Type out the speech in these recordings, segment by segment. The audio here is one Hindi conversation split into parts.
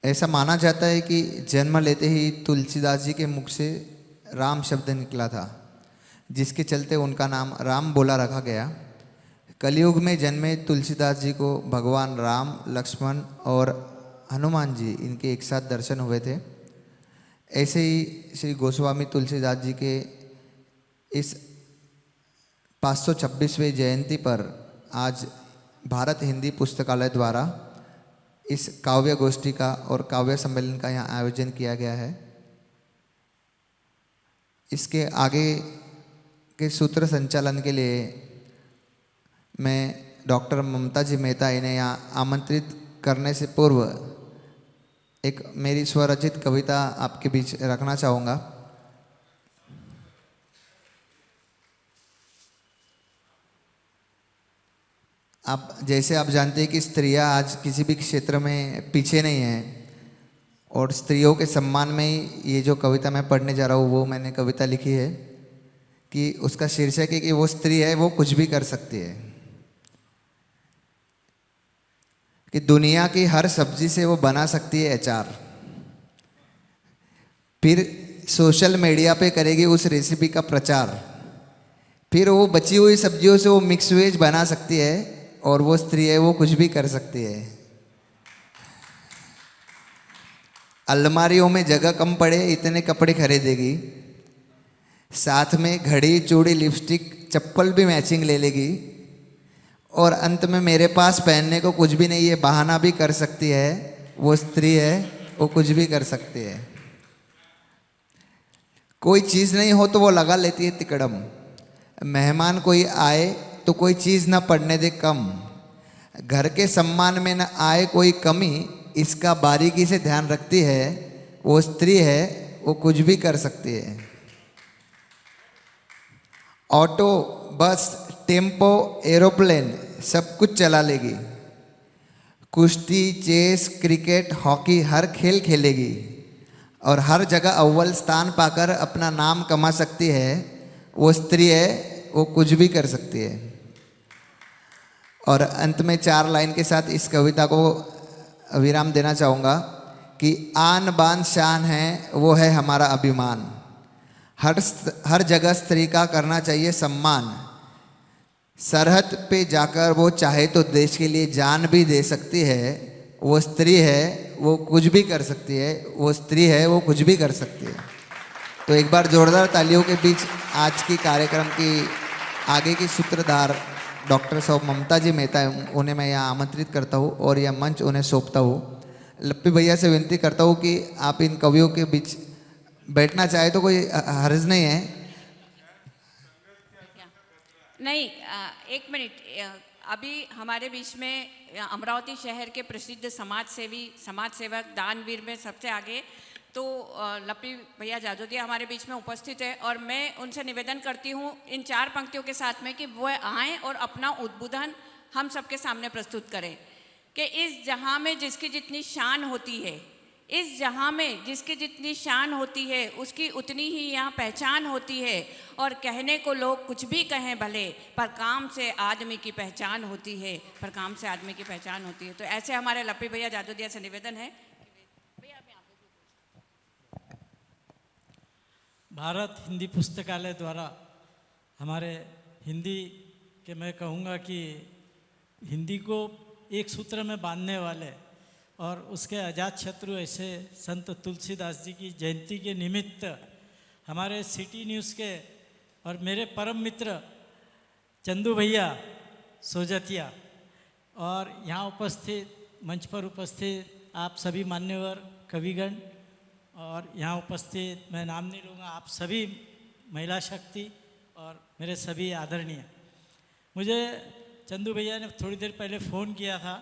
ऐसा माना जाता है कि जन्म लेते ही तुलसीदास जी के मुख से राम शब्द निकला था, जिसके चलते उनका नाम राम बोला रखा गया। कलयुग में जन्मे तुलसीदास जी को भगवान राम, लक्ष्मण और हनुमान जी इनके एक साथ दर्शन हुए थे। ऐसे ही श्री गोस्वामी तुलसीदास जी के इस 526वें जयंती पर आज भारत हिंदी पुस्तकालय द्वारा इस काव्य गोष्ठी का और काव्य सम्मेलन का यहाँ आयोजन किया गया है। इसके आगे के सूत्र संचालन के लिए मैं डॉक्टर ममता जी मेहता इन्हें यहाँ आमंत्रित करने से पूर्व एक मेरी स्वरचित कविता आपके बीच रखना चाहूँगा। आप जानते हैं कि स्त्रियां आज किसी भी क्षेत्र में पीछे नहीं हैं, और स्त्रियों के सम्मान में ही ये जो कविता मैं पढ़ने जा रहा हूँ वो मैंने कविता लिखी है कि उसका शीर्षक है कि वो स्त्री है वो कुछ भी कर सकती है। कि दुनिया की हर सब्जी से वो बना सकती है अचार, फिर सोशल मीडिया पे करेगी उस रेसिपी का प्रचार, फिर वो बची हुई सब्जियों से वो मिक्स वेज बना सकती है, और वो स्त्री है वो कुछ भी कर सकती है। अलमारियों में जगह कम पड़े इतने कपड़े खरीदेगी, साथ में घड़ी, चूड़ी, लिपस्टिक, चप्पल भी मैचिंग ले लेगी, और अंत में मेरे पास पहनने को कुछ भी नहीं है बहाना भी कर सकती है। वो स्त्री है वो कुछ भी कर सकती है। कोई चीज़ नहीं हो तो वो लगा लेती है तिकड़म, मेहमान कोई आए तो कोई चीज़ ना पड़ने दे कम, घर के सम्मान में न आए कोई कमी, इसका बारीकी से ध्यान रखती है। वो स्त्री है वो कुछ भी कर सकती है। ऑटो, बस, टेम्पो, एरोप्लेन सब कुछ चला लेगी, कुश्ती, चेस, क्रिकेट, हॉकी हर खेल खेलेगी, और हर जगह अव्वल स्थान पाकर अपना नाम कमा सकती है। वो स्त्री है वो कुछ भी कर सकती है। और अंत में 4 लाइन के साथ इस कविता को विराम देना चाहूँगा कि आन बान शान है वो है हमारा अभिमान, हर जगह स्त्री का करना चाहिए सम्मान, सरहद पे जाकर वो चाहे तो देश के लिए जान भी दे सकती है। वो स्त्री है वो कुछ भी कर सकती है। वो स्त्री है वो कुछ भी कर सकती है। तो एक बार जोरदार तालियों के बीच आज की कार्यक्रम की आगे की सूत्रधार डॉक्टर साहब ममता जी मेहता उन्हें मैं यहाँ आमंत्रित करता हूँ और यह मंच उन्हें सौंपता हूँ। लप्पी भैया से विनती करता हूँ कि आप इन कवियों के बीच बैठना चाहे तो कोई हर्ज नहीं है। नहीं, एक मिनट। अभी हमारे बीच में अमरावती शहर के प्रसिद्ध समाज सेवक दानवीर में सबसे आगे तो लप्पी भैया जाजोदिया हमारे बीच में उपस्थित है, और मैं उनसे निवेदन करती हूँ इन 4 पंक्तियों के साथ में कि वो आएँ और अपना उद्बोधन हम सबके सामने प्रस्तुत करें कि इस जहाँ में जिसकी जितनी शान होती है, इस जहाँ में जिसकी जितनी शान होती है उसकी उतनी ही यहाँ पहचान होती है, और कहने को लोग कुछ भी कहें भले, पर काम से आदमी की पहचान होती है, पर काम से आदमी की पहचान होती है। तो ऐसे हमारे लप्पी भैया जादोदिया से निवेदन है। भारत हिंदी पुस्तकालय द्वारा हमारे हिंदी के मैं कहूँगा कि हिंदी को एक सूत्र में बांधने वाले और उसके अजात शत्रु ऐसे संत तुलसीदास जी की जयंती के निमित्त हमारे सिटी न्यूज़ के और मेरे परम मित्र चंदू भैया सोजतिया और यहाँ उपस्थित मंच पर उपस्थित आप सभी मान्यवर कविगण और यहाँ उपस्थित मैं नाम नहीं लूँगा आप सभी महिला शक्ति और मेरे सभी आदरणीय। मुझे चंदू भैया ने थोड़ी देर पहले फ़ोन किया था,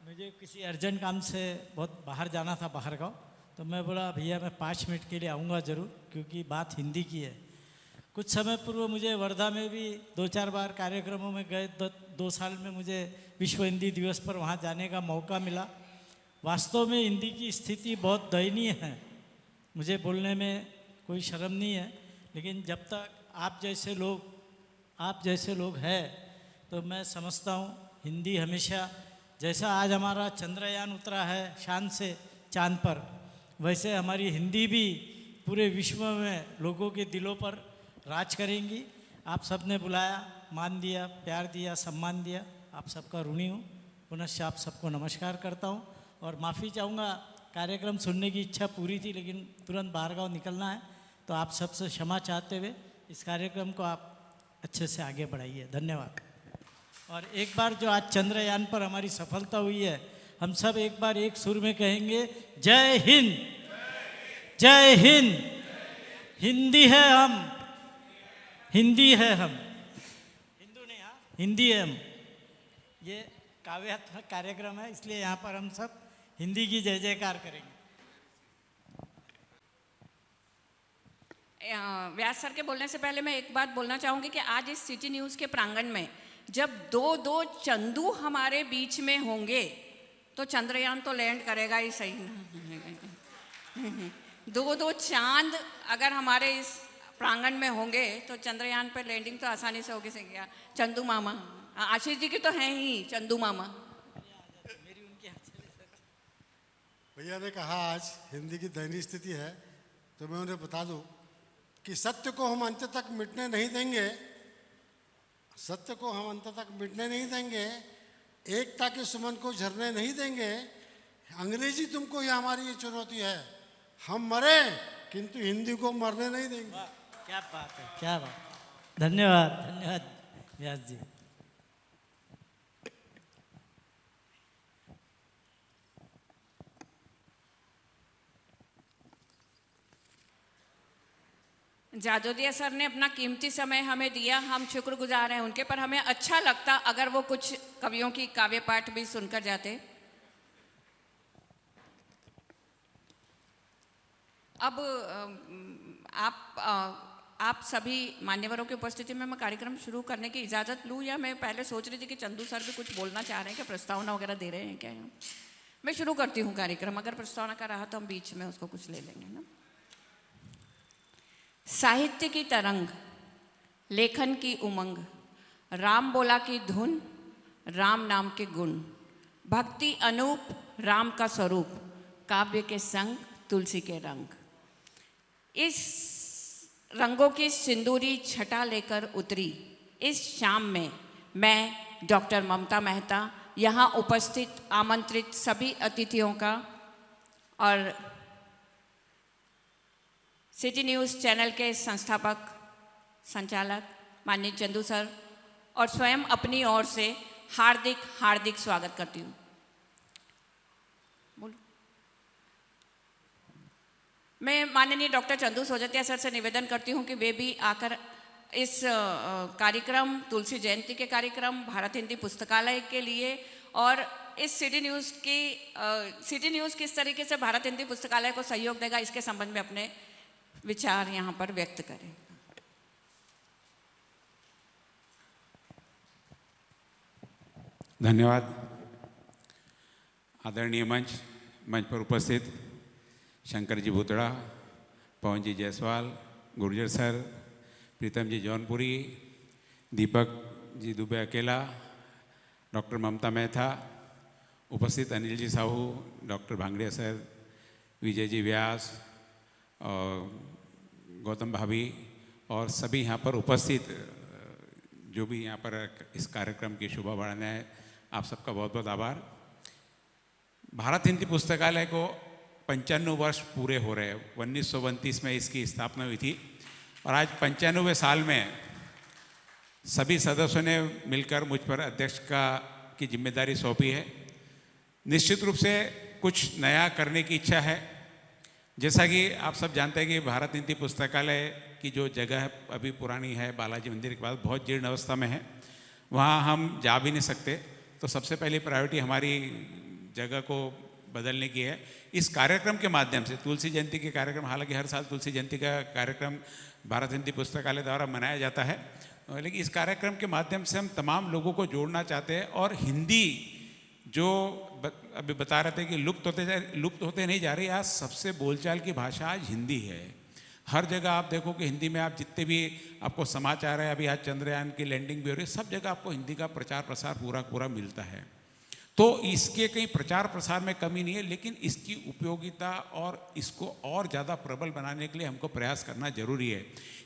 मुझे किसी अर्जेंट काम से बहुत बाहर जाना था, बाहर गाँव, तो मैं बोला भैया मैं 5 मिनट के लिए आऊँगा ज़रूर, क्योंकि बात हिंदी की है। कुछ समय पूर्व मुझे वर्धा में भी 2-4 बार कार्यक्रमों में गए, 2 साल में मुझे विश्व हिंदी दिवस पर वहाँ जाने का मौका मिला। वास्तव में हिंदी की स्थिति बहुत दयनीय है, मुझे बोलने में कोई शर्म नहीं है, लेकिन जब तक आप जैसे लोग हैं तो मैं समझता हूँ हिंदी हमेशा, जैसा आज हमारा चंद्रयान उतरा है शान से, चांद पर, वैसे हमारी हिंदी भी पूरे विश्व में लोगों के दिलों पर राज करेंगी। आप सबने बुलाया, मान दिया, प्यार दिया, सम्मान दिया, आप सबका ऋणी हूँ। पुनश्च आप सबको नमस्कार करता हूँ और माफ़ी चाहूँगा, कार्यक्रम सुनने की इच्छा पूरी थी लेकिन तुरंत बाहरगांव निकलना है, तो आप सबसे क्षमा चाहते हुए इस कार्यक्रम को आप अच्छे से आगे बढ़ाइए। धन्यवाद। और एक बार जो आज चंद्रयान पर हमारी सफलता हुई है, हम सब एक बार एक सुर में कहेंगे, जय हिंद, जय हिंद। हिंदी है हम, हिंदी है हम, हिंदू नहीं, हाँ हिंदी है हम। ये काव्यात्मक कार्यक्रम है, इसलिए यहाँ पर हम सब हिंदी की जय जयकार करेंगे। व्यास सर के बोलने से पहले मैं एक बात बोलना चाहूँगी कि आज इस सिटी न्यूज़ के प्रांगण में जब दो चंदू हमारे बीच में होंगे तो चंद्रयान तो लैंड करेगा ही सही। दो चांद अगर हमारे इस प्रांगण में होंगे तो चंद्रयान पर लैंडिंग तो आसानी से होगी। सही गया चंदू मामा, आशीष जी की तो हैं ही चंदू मामा। भैया ने कहा आज हिंदी की दयनीय स्थिति है, तो मैं उन्हें बता दूं कि सत्य को हम अंत तक मिटने नहीं देंगे, सत्य को हम अंत तक मिटने नहीं देंगे, एकता के सुमन को झरने नहीं देंगे। अंग्रेजी तुमको ये हमारी ये चुनौती है, हम मरे किंतु हिंदी को मरने नहीं देंगे। क्या बात है, क्या बात। धन्यवाद, धन्यवाद व्यास जी। जादोदिया सर ने अपना कीमती समय हमें दिया, हम शुक्रगुजार हैं उनके, पर हमें अच्छा लगता अगर वो कुछ कवियों की काव्य पाठ भी सुनकर जाते। अब आप सभी मान्यवरों की उपस्थिति में मैं कार्यक्रम शुरू करने की इजाज़त लूँ, या मैं पहले सोच रही थी कि चंदू सर भी कुछ बोलना चाह रहे हैं, क्या प्रस्तावना वगैरह दे रहे हैं क्या? मैं शुरू करती हूँ कार्यक्रम, अगर प्रस्तावना का रहा तो हम बीच में उसको कुछ ले लेंगे ना। साहित्य की तरंग, लेखन की उमंग, राम बोला की धुन, राम नाम के गुण, भक्ति अनूप राम का स्वरूप, काव्य के संग तुलसी के रंग। इस रंगों की सिंदूरी छटा लेकर उतरी इस शाम में मैं डॉक्टर ममता मेहता यहाँ उपस्थित आमंत्रित सभी अतिथियों का और सिटी न्यूज़ चैनल के संस्थापक संचालक माननीय चंदू सर और स्वयं अपनी ओर से हार्दिक हार्दिक स्वागत करती हूँ। मैं माननीय डॉक्टर चंदू सोजतिया सर से निवेदन करती हूँ कि वे भी आकर इस कार्यक्रम, तुलसी जयंती के कार्यक्रम, भारत हिंदी पुस्तकालय के लिए और इस सिटी न्यूज़ किस तरीके से भारत हिंदी पुस्तकालय को सहयोग देगा, इसके संबंध में अपने विचार यहाँ पर व्यक्त करें। धन्यवाद। आदरणीय मंच पर उपस्थित शंकर जी भूतड़ा, पवन जी जायसवाल, गुर्जर सर, प्रीतम जी जौनपुरी, दीपक जी दुबे अकेला, डॉक्टर ममता मेहता, उपस्थित अनिल जी साहू, डॉक्टर भांगड़िया सर, विजय जी व्यास और गौतम भाभी और सभी यहाँ पर उपस्थित जो भी यहाँ पर इस कार्यक्रम की शोभा बढ़ाने हैं, आप सबका बहुत बहुत आभार। भारत हिंदी पुस्तकालय को 95 वर्ष पूरे हो रहे हैं। 1929 में इसकी स्थापना हुई थी और आज 95वें साल में सभी सदस्यों ने मिलकर मुझ पर अध्यक्ष की जिम्मेदारी सौंपी है। निश्चित रूप से कुछ नया करने की इच्छा है। जैसा कि आप सब जानते हैं कि भारत हिंदी पुस्तकालय की जो जगह है अभी पुरानी है, बालाजी मंदिर के पास बहुत जीर्ण अवस्था में है, वहाँ हम जा भी नहीं सकते। तो सबसे पहली प्रायोरिटी हमारी जगह को बदलने की है। इस कार्यक्रम के माध्यम से तुलसी जयंती के कार्यक्रम, हालांकि हर साल तुलसी जयंती का कार्यक्रम भारत हिंदी पुस्तकालय द्वारा मनाया जाता है, लेकिन इस कार्यक्रम के माध्यम से हम तमाम लोगों को जोड़ना चाहते हैं और हिंदी जो अभी बता रहे थे कि लुप्त होते नहीं जा रही, आज सबसे बोलचाल की भाषा आज हिंदी है। हर जगह आप देखो कि हिंदी में आप जितने भी आपको समाचार है, अभी आज चंद्रयान की लैंडिंग भी हो रही है, सब जगह आपको हिंदी का प्रचार प्रसार पूरा मिलता है। तो इसके कहीं प्रचार प्रसार में कमी नहीं है, लेकिन इसकी उपयोगिता और इसको और ज़्यादा प्रबल बनाने के लिए हमको प्रयास करना जरूरी है।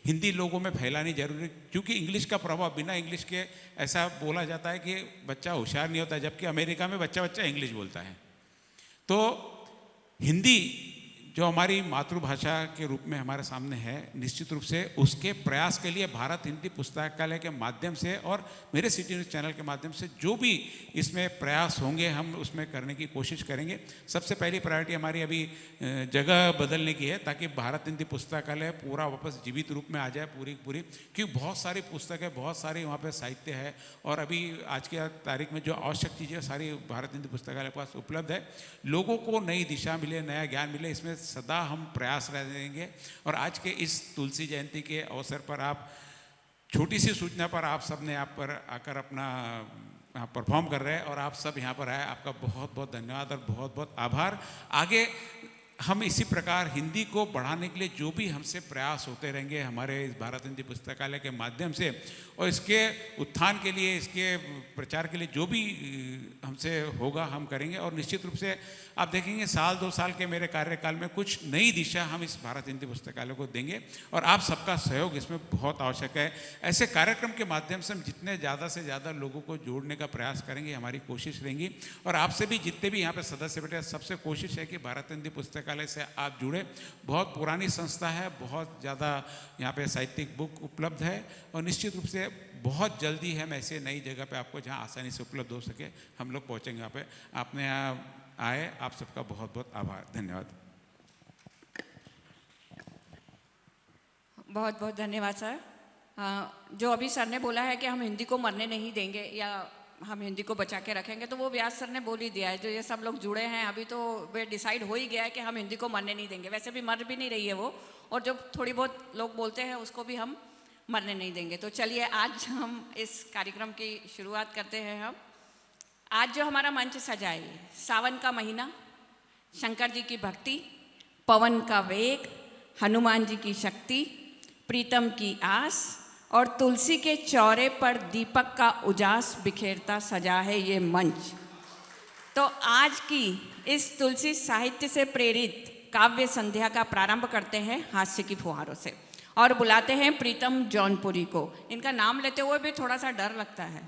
हिंदी लोगों में फैलानी जरूरी है, क्योंकि इंग्लिश का प्रभाव, बिना इंग्लिश के ऐसा बोला जाता है कि बच्चा होशियार नहीं होता, जबकि अमेरिका में बच्चा बच्चा इंग्लिश बोलता है। तो हिंदी जो हमारी मातृभाषा के रूप में हमारे सामने है, निश्चित रूप से उसके प्रयास के लिए भारत हिंदी पुस्तकालय के माध्यम से और मेरे सिटी न्यूज़ चैनल के माध्यम से जो भी इसमें प्रयास होंगे हम उसमें करने की कोशिश करेंगे। सबसे पहली प्रायोरिटी हमारी अभी जगह बदलने की है, ताकि भारत हिंदी पुस्तकालय पूरा वापस जीवित रूप में आ जाए पूरी पूरी, क्योंकि बहुत सारी पुस्तकें, बहुत सारी वहाँ पर साहित्य है और अभी आज की तारीख में जो आवश्यक चीज़ें सारी भारत हिंदी पुस्तकालय के पास उपलब्ध है। लोगों को नई दिशा मिले, नया ज्ञान मिले, इसमें सदा हम प्रयास रहेंगे। और आज के इस तुलसी जयंती के अवसर पर आप छोटी सी सूचना पर आप सब ने यहाँ पर आकर अपना परफॉर्म कर रहे हैं और आप सब यहाँ पर आए, आपका बहुत बहुत धन्यवाद और बहुत बहुत आभार। आगे हम इसी प्रकार हिंदी को बढ़ाने के लिए जो भी हमसे प्रयास होते रहेंगे हमारे इस भारत हिंदी पुस्तकालय के माध्यम से, और इसके उत्थान के लिए, इसके प्रचार के लिए जो भी हमसे होगा हम करेंगे। और निश्चित रूप से आप देखेंगे 1-2 साल के मेरे कार्यकाल में कुछ नई दिशा हम इस भारत हिंदी पुस्तकालय को देंगे और आप सबका सहयोग इसमें बहुत आवश्यक है। ऐसे कार्यक्रम के माध्यम से हम जितने ज़्यादा से ज़्यादा लोगों को जोड़ने का प्रयास करेंगे, हमारी कोशिश रहेंगी। और आपसे भी जितने भी यहाँ पे सदस्य बैठे, सबसे कोशिश है कि भारत हिंदी पुस्तकालय से आप जुड़े। बहुत पुरानी संस्था है, बहुत ज़्यादा यहाँ पे साहित्यिक बुक उपलब्ध है और निश्चित रूप से बहुत जल्दी हम ऐसे नई जगह पे आपको जहाँ आसानी से उपलब्ध हो सके हम लोग पहुँचेंगे यहाँ पे। आपने यहाँ आए, आप सबका बहुत बहुत आभार, धन्यवाद। बहुत बहुत धन्यवाद सर। जो अभी सर ने बोला है कि हम हिंदी को मरने नहीं देंगे या हम हिंदी को बचा के रखेंगे, तो वो व्यास सर ने बोल ही दिया है। जो ये सब लोग जुड़े हैं अभी, तो वे डिसाइड हो ही गया है कि हम हिंदी को मरने नहीं देंगे। वैसे भी मर भी नहीं रही है वो, और जो थोड़ी बहुत लोग बोलते हैं उसको भी हम मरने नहीं देंगे। तो चलिए आज हम इस कार्यक्रम की शुरुआत करते हैं। हम आज जो हमारा मंच सजा है, सावन का महीना, शंकर जी की भक्ति, पवन का वेग, हनुमान जी की शक्ति, प्रीतम की आस और तुलसी के चौरे पर दीपक का उजास बिखेरता सजा है ये मंच। तो आज की इस तुलसी साहित्य से प्रेरित काव्य संध्या का प्रारंभ करते हैं हास्य की फुहारों से और बुलाते हैं प्रीतम जौनपुरी को। इनका नाम लेते हुए भी थोड़ा सा डर लगता है,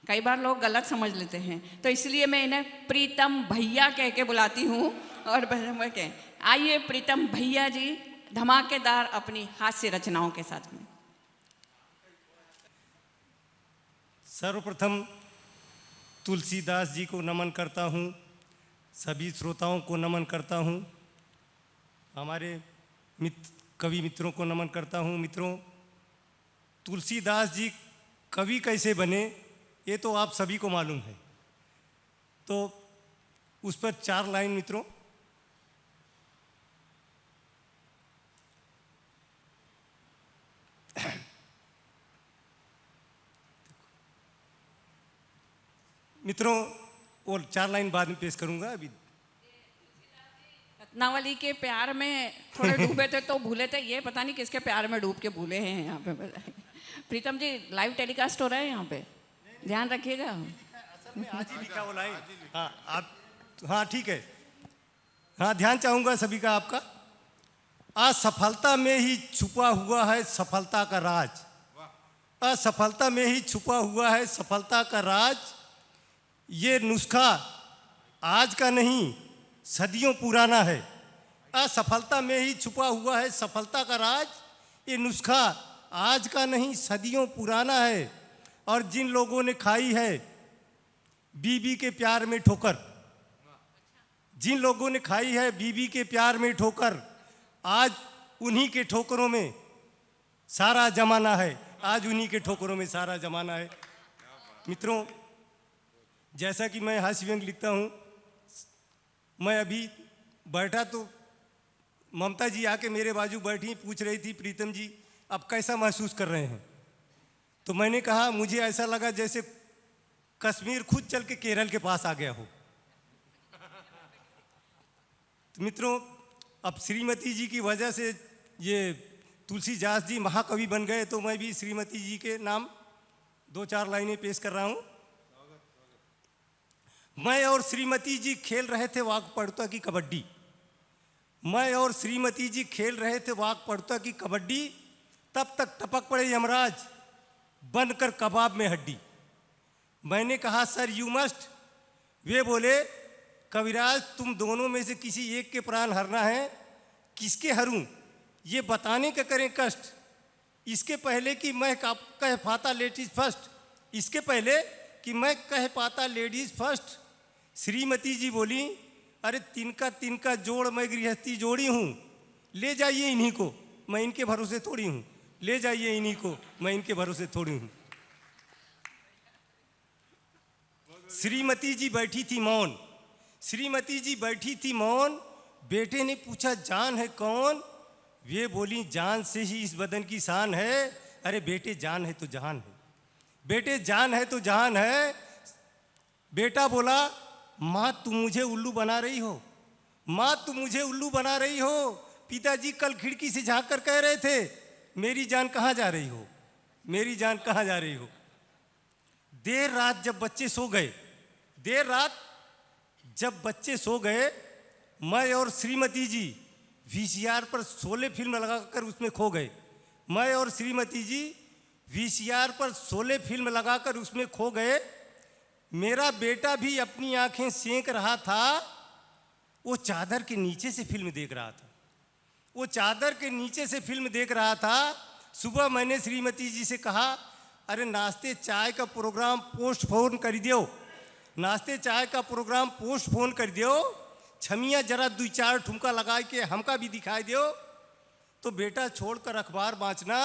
कई बार लोग गलत समझ लेते हैं, तो इसलिए मैं इन्हें प्रीतम भैया कह के बुलाती हूँ। और आइए प्रीतम भैया जी धमाकेदार अपनी हास्य रचनाओं के साथ में। सर्वप्रथम तुलसीदास जी को नमन करता हूँ, सभी श्रोताओं को नमन करता हूँ, हमारे कवि मित्रों को नमन करता हूँ। मित्रों, तुलसीदास जी कवि कैसे बने ये तो आप सभी को मालूम है, तो उस पर 4 लाइन मित्रों। मित्रों और 4 लाइन बाद में पेश करूंगा। अभी रत्नावली के प्यार में थोड़े डूबे थे तो भूले थे, ये पता नहीं किसके प्यार में डूब के भूले हैं यहाँ पे। प्रीतम जी लाइव टेलीकास्ट हो रहा है यहाँ पे, ध्यान रखिएगा। असल में आज ही लिखा वो लाइन। हाँ आप, हाँ ठीक है, हाँ ध्यान चाहूंगा सभी का आपका। असफलता में ही छुपा हुआ है सफलता का राज, असफलता में ही छुपा हुआ है सफलता का राज। ये नुस्खा आज का नहीं सदियों पुराना है। असफलता में ही छुपा हुआ है सफलता का राज, ये नुस्खा आज का नहीं सदियों पुराना है। और जिन लोगों ने खाई है बीबी के प्यार में ठोकर, जिन लोगों ने खाई है बीबी के प्यार में ठोकर, आज उन्हीं के ठोकरों में सारा जमाना है, आज उन्हीं के ठोकरों में सारा जमाना है। मित्रों, जैसा कि मैं हास्य व्यंग लिखता हूँ, मैं अभी बैठा तो ममता जी आके मेरे बाजू बैठी पूछ रही थी, प्रीतम जी अब कैसा महसूस कर रहे हैं? तो मैंने कहा मुझे ऐसा लगा जैसे कश्मीर खुद चल के केरल के पास आ गया हो। तो मित्रों, अब श्रीमती जी की वजह से ये तुलसीदास जी महाकवि बन गए, तो मैं भी श्रीमती जी के नाम 2-4 लाइनें पेश कर रहा हूँ। मैं और श्रीमती जी खेल रहे थे वाक पड़ता की कबड्डी। मैं और श्रीमती जी खेल रहे थे वाक पड़ता की कबड्डी, तब तक टपक पड़े यमराज बनकर कबाब में हड्डी। मैंने कहा सर यू मस्ट। वे बोले कविराज तुम दोनों में से किसी एक के प्राण हरना है, किसके हरूं ये बताने का करें कष्ट। इसके पहले कि मैं कह पाता लेडीज फर्स्ट, इसके पहले कि मैं कह पाता लेडीज फर्स्ट, श्रीमती जी बोली अरे तिनका जोड़ मैं गृहस्थी जोड़ी हूँ, ले जाइए इन्हीं को मैं इनके भरोसे थोड़ी हूँ, ले जाइए इन्हीं को मैं इनके भरोसे थोड़ी हूँ। श्रीमती जी बैठी थी मौन, श्रीमती जी बैठी थी मौन। बेटे ने पूछा जान है कौन? वे बोली जान से ही इस बदन की शान है। अरे बेटे जान है तो जहान है, बेटे जान है तो जहान है। बेटा बोला माँ तुम मुझे उल्लू बना रही हो, माँ तुम मुझे उल्लू बना रही हो। पिताजी कल खिड़की से झांक कर कह रहे थे मेरी जान कहाँ जा रही हो, मेरी जान कहाँ जा रही हो। देर रात जब बच्चे सो गए, देर रात जब बच्चे सो गए, मैं और श्रीमती जी वीसीआर पर शोले फिल्म लगाकर उसमें खो गए। मैं और श्रीमती जी वीसीआर पर शोले फिल्म लगाकर उसमें खो गए। मेरा बेटा भी अपनी आंखें सेंक रहा था, वो चादर के नीचे से फिल्म देख रहा था, वो चादर के नीचे से फिल्म देख रहा था। सुबह मैंने श्रीमती जी से कहा अरे नाश्ते चाय का प्रोग्राम पोस्टपोन कर दियो, नाश्ते चाय का प्रोग्राम पोस्टपोन कर दियो, छमिया जरा 2-4 ठुमका लगा के हमका भी दिखाई दियो। तो बेटा छोड़कर अखबार बाँचना,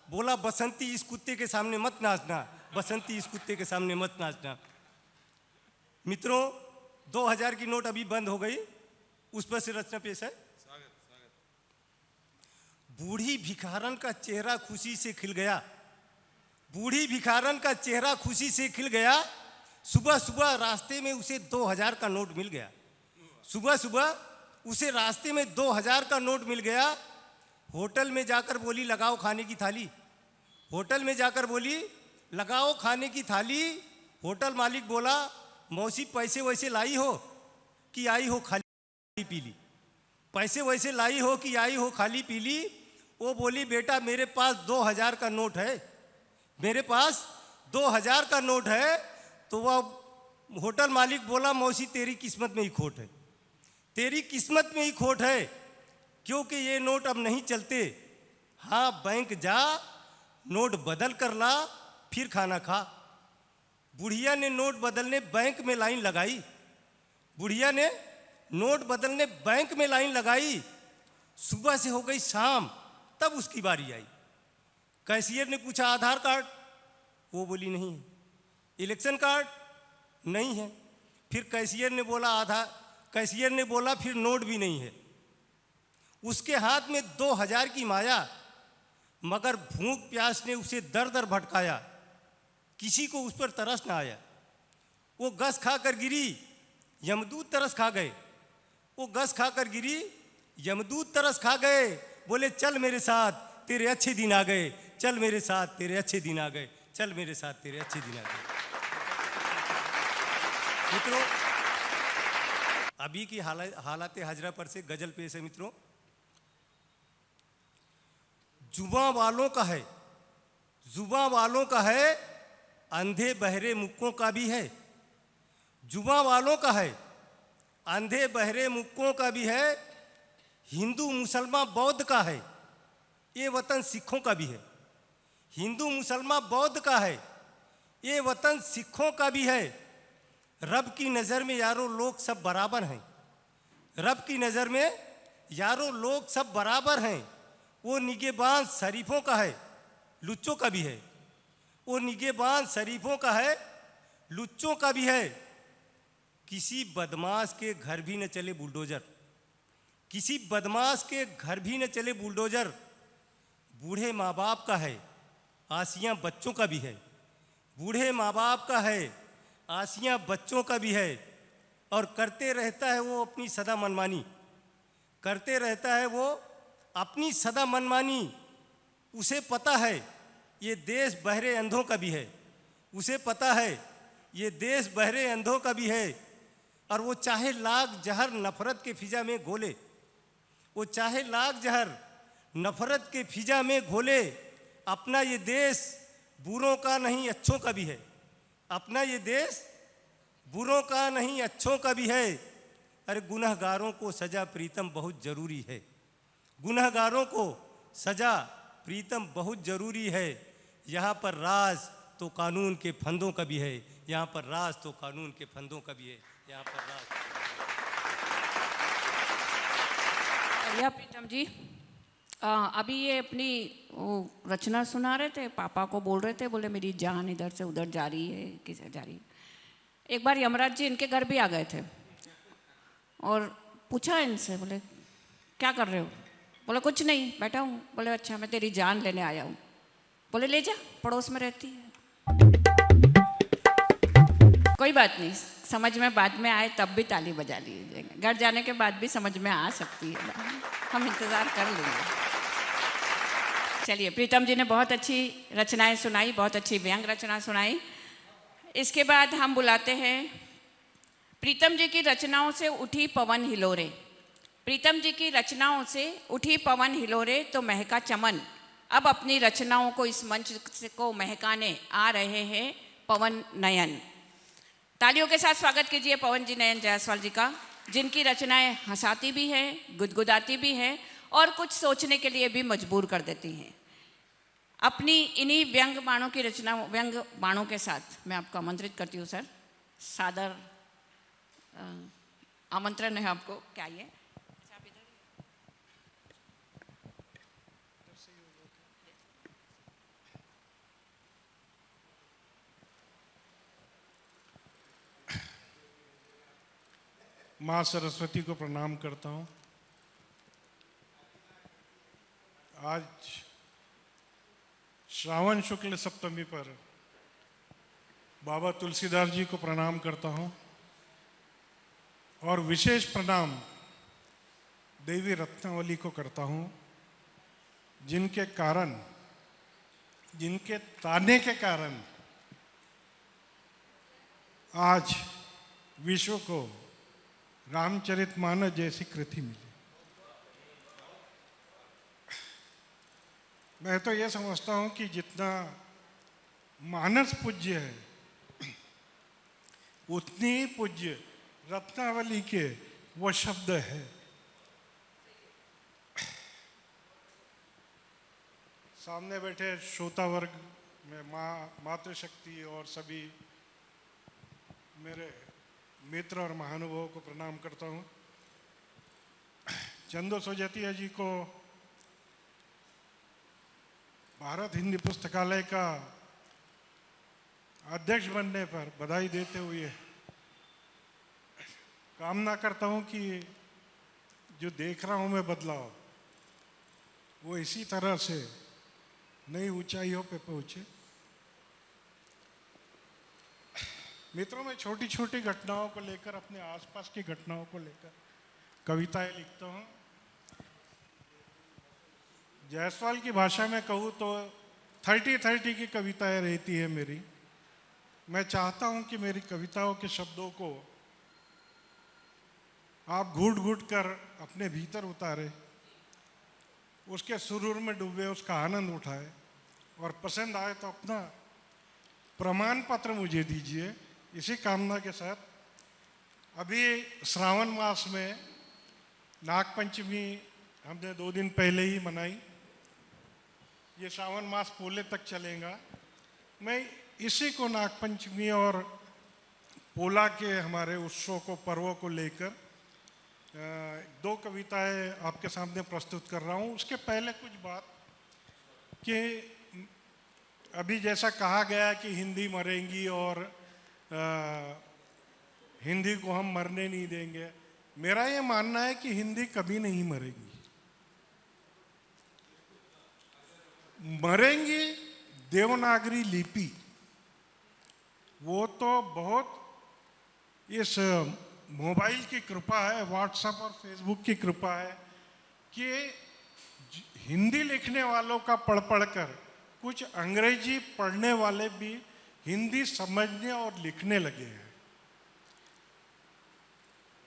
बोला बसंती इस कुत्ते के सामने मत नाचना, बसंती इस कुत्ते के सामने मत नाचना। मित्रों 2000 की नोट अभी बंद हो गई, उस पर से रचना पेश है। बूढ़ी भिखारन का चेहरा खुशी से खिल गया, बूढ़ी भिखारन का चेहरा खुशी से खिल गया। सुबह सुबह रास्ते में उसे 2000 का नोट मिल गया, सुबह सुबह उसे रास्ते में 2000 का नोट मिल गया। होटल में जाकर बोली लगाओ खाने की थाली, होटल में जाकर बोली लगाओ खाने की थाली। होटल मालिक बोला मौसी पैसे वैसे लाई हो कि आई हो खाली पीली, पैसे वैसे लाई हो कि आई हो खाली पीली। वो बोली बेटा मेरे पास 2000 का नोट है, मेरे पास 2000 का नोट है। तो वह होटल मालिक बोला मौसी तेरी किस्मत में ही खोट है, तेरी किस्मत में ही खोट है, क्योंकि ये नोट अब नहीं चलते। हाँ बैंक जा नोट बदल कर ला फिर खाना खा। बुढ़िया ने नोट बदलने बैंक में लाइन लगाई, बुढ़िया ने नोट बदलने बैंक में लाइन लगाई। सुबह से हो गई शाम, तब उसकी बारी आई। कैशियर ने पूछा आधार कार्ड, वो बोली नहीं है। इलेक्शन कार्ड नहीं है। फिर कैशियर ने बोला कैशियर ने बोला फिर नोट भी नहीं है। उसके हाथ में 2000 की माया, मगर भूख प्यास ने उसे दर दर भटकाया, किसी को उस पर तरस ना आया। वो गस खाकर गिरी, यमदूत तरस खा गए, वो गस खाकर गिरी, यमदूत तरस खा गए। बोले चल मेरे साथ तेरे अच्छे दिन आ गए, चल मेरे साथ तेरे अच्छे दिन आ गए, चल मेरे साथ तेरे अच्छे दिन आ गए। मित्रों अभी की हालात हाजरा पर से गजल पेश है। मित्रों जुबां वालों का है, जुबां वालों का है, अंधे बहरे मुक्कों का भी है। जुबां वालों का है, अंधे बहरे मुक्कों का भी है। हिंदू मुसलमान बौद्ध का है, ये वतन सिखों का भी है। हिंदू मुसलमान बौद्ध का है, ये वतन सिखों का भी है। रब की नज़र में यारों लोग सब बराबर हैं, रब की नज़र में यारों लोग सब बराबर हैं। वो निगहबान शरीफों का है, लुच्चों का भी है। वो निगहबान शरीफों का है, लुच्चों का भी है। किसी बदमाश के घर भी न चले बुलडोजर, किसी बदमाश के घर भी न चले बुलडोजर। बूढ़े माँ बाप का है, आसियाँ बच्चों का भी है। बूढ़े माँ बाप का है, आसियाँ बच्चों का भी है। और करते रहता है वो अपनी सदा मनमानी, करते रहता है वो अपनी सदा मनमानी। उसे पता है ये देश बहरे अंधों का भी है, उसे पता है ये देश बहरे अंधों का भी है। और वो चाहे लाख जहर नफरत के फिजा में घोले, वो चाहे लाख जहर नफरत के फिजा में घोले, अपना ये देश बुरों का नहीं अच्छों का भी है। अपना ये देश बुरों का नहीं अच्छों का भी है। अरे गुनहगारों को सजा प्रीतम बहुत जरूरी है। गुनहगारों को सजा प्रीतम बहुत जरूरी है। यहाँ पर राज तो कानून के फंदों का भी है। यहाँ पर राज तो कानून के फंदों का भी है। यहाँ पर राज। या प्रीतम जी, अभी ये अपनी वो रचना सुना रहे थे, पापा को बोल रहे थे, बोले मेरी जान इधर से उधर जा रही है, किसे जा रही है। एक बार यमराज जी इनके घर भी आ गए थे और पूछा इनसे, बोले क्या कर रहे हो? बोले कुछ नहीं, बैठा हूँ। बोले अच्छा, मैं तेरी जान लेने आया हूँ। बोले ले जा, पड़ोस में रहती है। कोई बात नहीं, समझ में बाद में आए तब भी ताली बजा लीजिएगा, घर जाने के बाद भी समझ में आ सकती है, हम इंतज़ार कर लेंगे। चलिए, प्रीतम जी ने बहुत अच्छी रचनाएं सुनाई, बहुत अच्छी व्यंग रचना सुनाई। इसके बाद हम बुलाते हैं प्रीतम जी की रचनाओं से उठी पवन हिलोरे। प्रीतम जी की रचनाओं से उठी पवन हिलोरे तो महका चमन। अब अपनी रचनाओं को इस मंच को महकाने आ रहे हैं पवन नयन। तालियों के साथ स्वागत कीजिए पवन जी नयन जायसवाल जी का, जिनकी रचनाएं हंसाती भी हैं, गुदगुदाती भी हैं और कुछ सोचने के लिए भी मजबूर कर देती हैं। अपनी इन्हीं व्यंग बाणों की रचना, व्यंग बाणों के साथ मैं आपको आमंत्रित करती हूँ सर। सादर आमंत्रण है आपको, क्या ये माँ सरस्वती को प्रणाम करता हूँ। आज श्रावण शुक्ल सप्तमी पर बाबा तुलसीदास जी को प्रणाम करता हूँ और विशेष प्रणाम देवी रत्नावली को करता हूँ, जिनके कारण, जिनके ताने के कारण आज विश्व को रामचरितमानस जैसी कृति मिली। मैं तो ये समझता हूँ कि जितना मानस पूज्य है उतनी ही पूज्य रत्नावली के वो शब्द है। सामने बैठे श्रोता वर्ग में मातृशक्ति और सभी मेरे मित्र और महानुभावों को प्रणाम करता हूँ। चंदो सोजतिया जी को भारत हिंदी पुस्तकालय का अध्यक्ष बनने पर बधाई देते हुए कामना करता हूँ कि जो देख रहा हूँ मैं बदलाव, वो इसी तरह से नई ऊंचाइयों पे पहुँचे। मित्रों, मैं छोटी छोटी घटनाओं को लेकर, अपने आसपास की घटनाओं को लेकर कविताएं लिखता हूँ। जायसवाल की भाषा में कहूँ तो 30-30 की कविताएं रहती है मेरी। मैं चाहता हूँ कि मेरी कविताओं के शब्दों को आप घूट घूट कर अपने भीतर उतारे, उसके सुरूर में डूबे, उसका आनंद उठाए और पसंद आए तो अपना प्रमाण पत्र मुझे दीजिए। इसी कामना के साथ अभी श्रावण मास में नागपंचमी हमने 2 दिन पहले ही मनाई। ये श्रावण मास पोले तक चलेगा। मैं इसी को नागपंचमी और पोला के हमारे उत्सव को, पर्वों को लेकर 2 कविताएं आपके सामने प्रस्तुत कर रहा हूँ। उसके पहले कुछ बात कि अभी जैसा कहा गया कि हिंदी मरेंगी और हिंदी को हम मरने नहीं देंगे, मेरा ये मानना है कि हिंदी कभी नहीं मरेगी। मरेंगी देवनागरी लिपि, वो तो बहुत इस मोबाइल की कृपा है, व्हाट्सएप और फेसबुक की कृपा है कि हिंदी लिखने वालों का पढ़ पढ़ कर कुछ अंग्रेजी पढ़ने वाले भी हिंदी समझने और लिखने लगे हैं।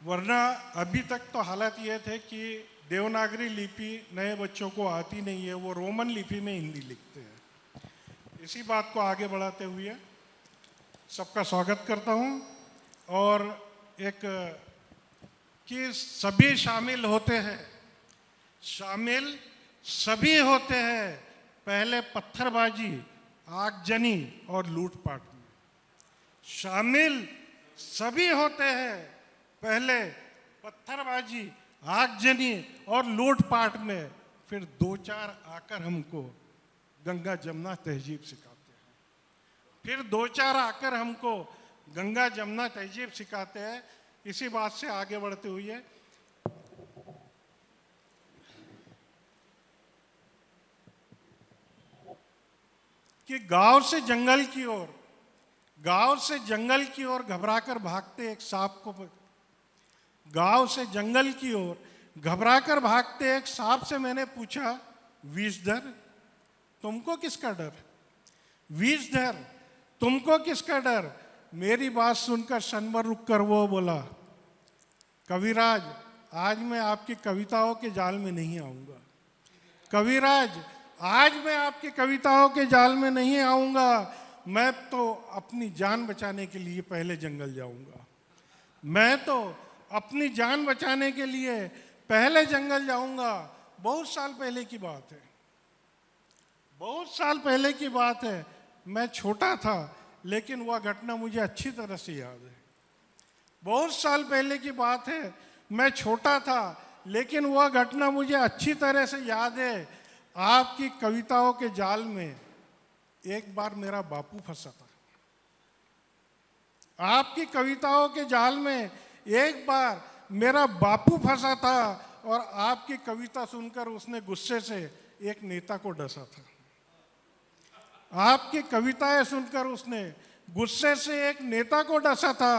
वरना अभी तक तो हालात ये थे कि देवनागरी लिपि नए बच्चों को आती नहीं है, वो रोमन लिपि में हिंदी लिखते हैं। इसी बात को आगे बढ़ाते हुए सबका स्वागत करता हूँ और एक कि सभी शामिल होते हैं, शामिल सभी होते हैं पहले पत्थरबाजी, आगजनी और लूटपाट में। शामिल सभी होते हैं पहले पत्थरबाजी, आगजनी और लूटपाट में, फिर दो चार आकर हमको गंगा जमुना तहजीब सिखाते हैं। फिर दो चार आकर हमको गंगा जमुना तहजीब सिखाते हैं। इसी बात से आगे बढ़ते हुए कि गांव से जंगल की ओर, गांव से जंगल की ओर घबराकर भागते एक सांप को, गांव से जंगल की ओर घबराकर भागते एक सांप से मैंने पूछा, विषधर तुमको किसका डर? विषधर तुमको किसका डर? मेरी बात सुनकर सनबर रुक कर वो बोला, कविराज आज मैं आपकी कविताओं के जाल में नहीं आऊंगा। कविराज आज मैं आपकी कविताओं के जाल में नहीं आऊंगा, मैं तो अपनी जान बचाने के लिए पहले जंगल जाऊंगा। मैं तो अपनी जान बचाने के लिए पहले जंगल जाऊंगा। बहुत साल पहले की बात है, बहुत साल पहले की बात है। मैं छोटा था लेकिन वह घटना मुझे अच्छी तरह से याद है। बहुत साल पहले की बात है, मैं छोटा था लेकिन वह घटना मुझे अच्छी तरह से याद है। आपकी कविताओं के जाल में एक बार मेरा बापू फंसा था। आपकी कविताओं के जाल में एक बार मेरा बापू फंसा था और आपकी कविता सुनकर उसने गुस्से से एक नेता को डसा था। आपकी कविताएं सुनकर उसने गुस्से से एक नेता को डसा था।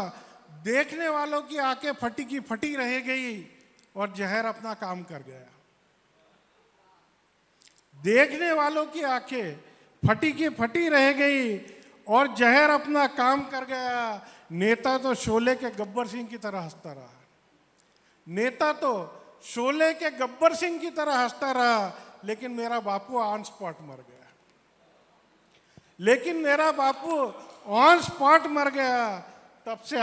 देखने वालों की आंखें फटी की फटी रह गई और जहर अपना काम कर गया। देखने वालों की आंखें फटी की फटी रह गई और जहर अपना काम कर गया। नेता तो शोले के गब्बर सिंह की तरह हंसता रहा। नेता तो शोले के गब्बर सिंह की तरह हंसता रहा, लेकिन मेरा बापू ऑन स्पॉट मर गया। लेकिन मेरा बापू ऑन स्पॉट मर गया। तब से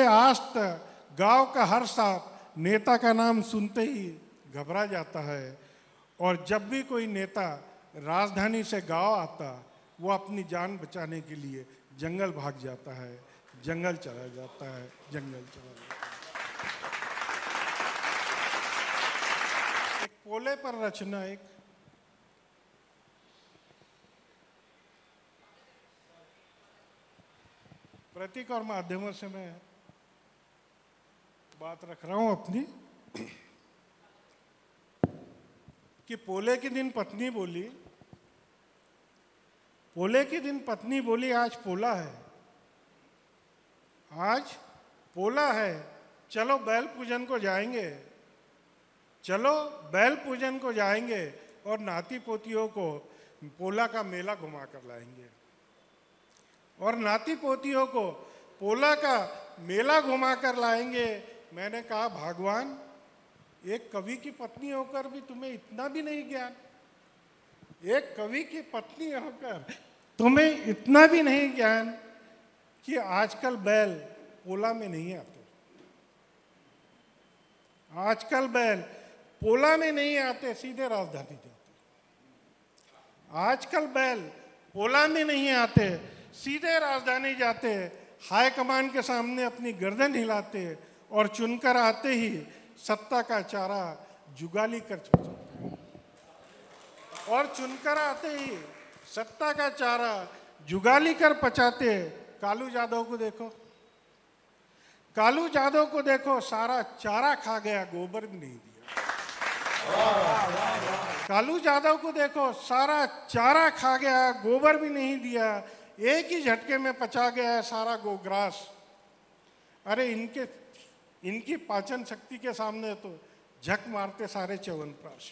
आज तक गांव का हर सांप नेता का नाम सुनते ही घबरा जाता है। और जब भी कोई नेता राजधानी से गांव आता, वो अपनी जान बचाने के लिए जंगल भाग जाता है, जंगल चला जाता है, जंगल चला जाता है। एक पोले पर रचना, एक प्रतीक और माध्यमों से मैं बात रख रहा हूं अपनी कि पोले के दिन पत्नी बोली, पोले के दिन पत्नी बोली, आज पोला है, आज पोला है, चलो बैल पूजन को जाएंगे, चलो बैल पूजन को जाएंगे और नाती पोतियों को पोला का मेला घुमा कर लाएंगे। और नाती पोतियों को पोला का मेला घुमा कर लाएंगे। मैंने कहा, भगवान, एक कवि की पत्नी होकर भी तुम्हें इतना भी नहीं ज्ञान? एक कवि की पत्नी होकर तुम्हें इतना भी नहीं ज्ञान कि आजकल बैल पोला में नहीं आते। आजकल बैल पोला में नहीं आते, सीधे राजधानी जाते। आजकल बैल पोला में नहीं आते, सीधे राजधानी जाते, हाई कमान के सामने अपनी गर्दन हिलाते और चुनकर आते ही सत्ता का चारा जुगाली कर चुके। और चुनकर आते ही सत्ता का चारा जुगाली कर पचाते। कालू यादव को देखो, कालू यादव को देखो, सारा चारा खा गया, गोबर भी नहीं दिया। कालू यादव को देखो, सारा चारा खा गया, गोबर भी नहीं दिया, एक ही झटके में पचा गया है सारा गोग्रास। अरे इनकी पाचन शक्ति के सामने तो झक मारते सारे च्यवनप्राश।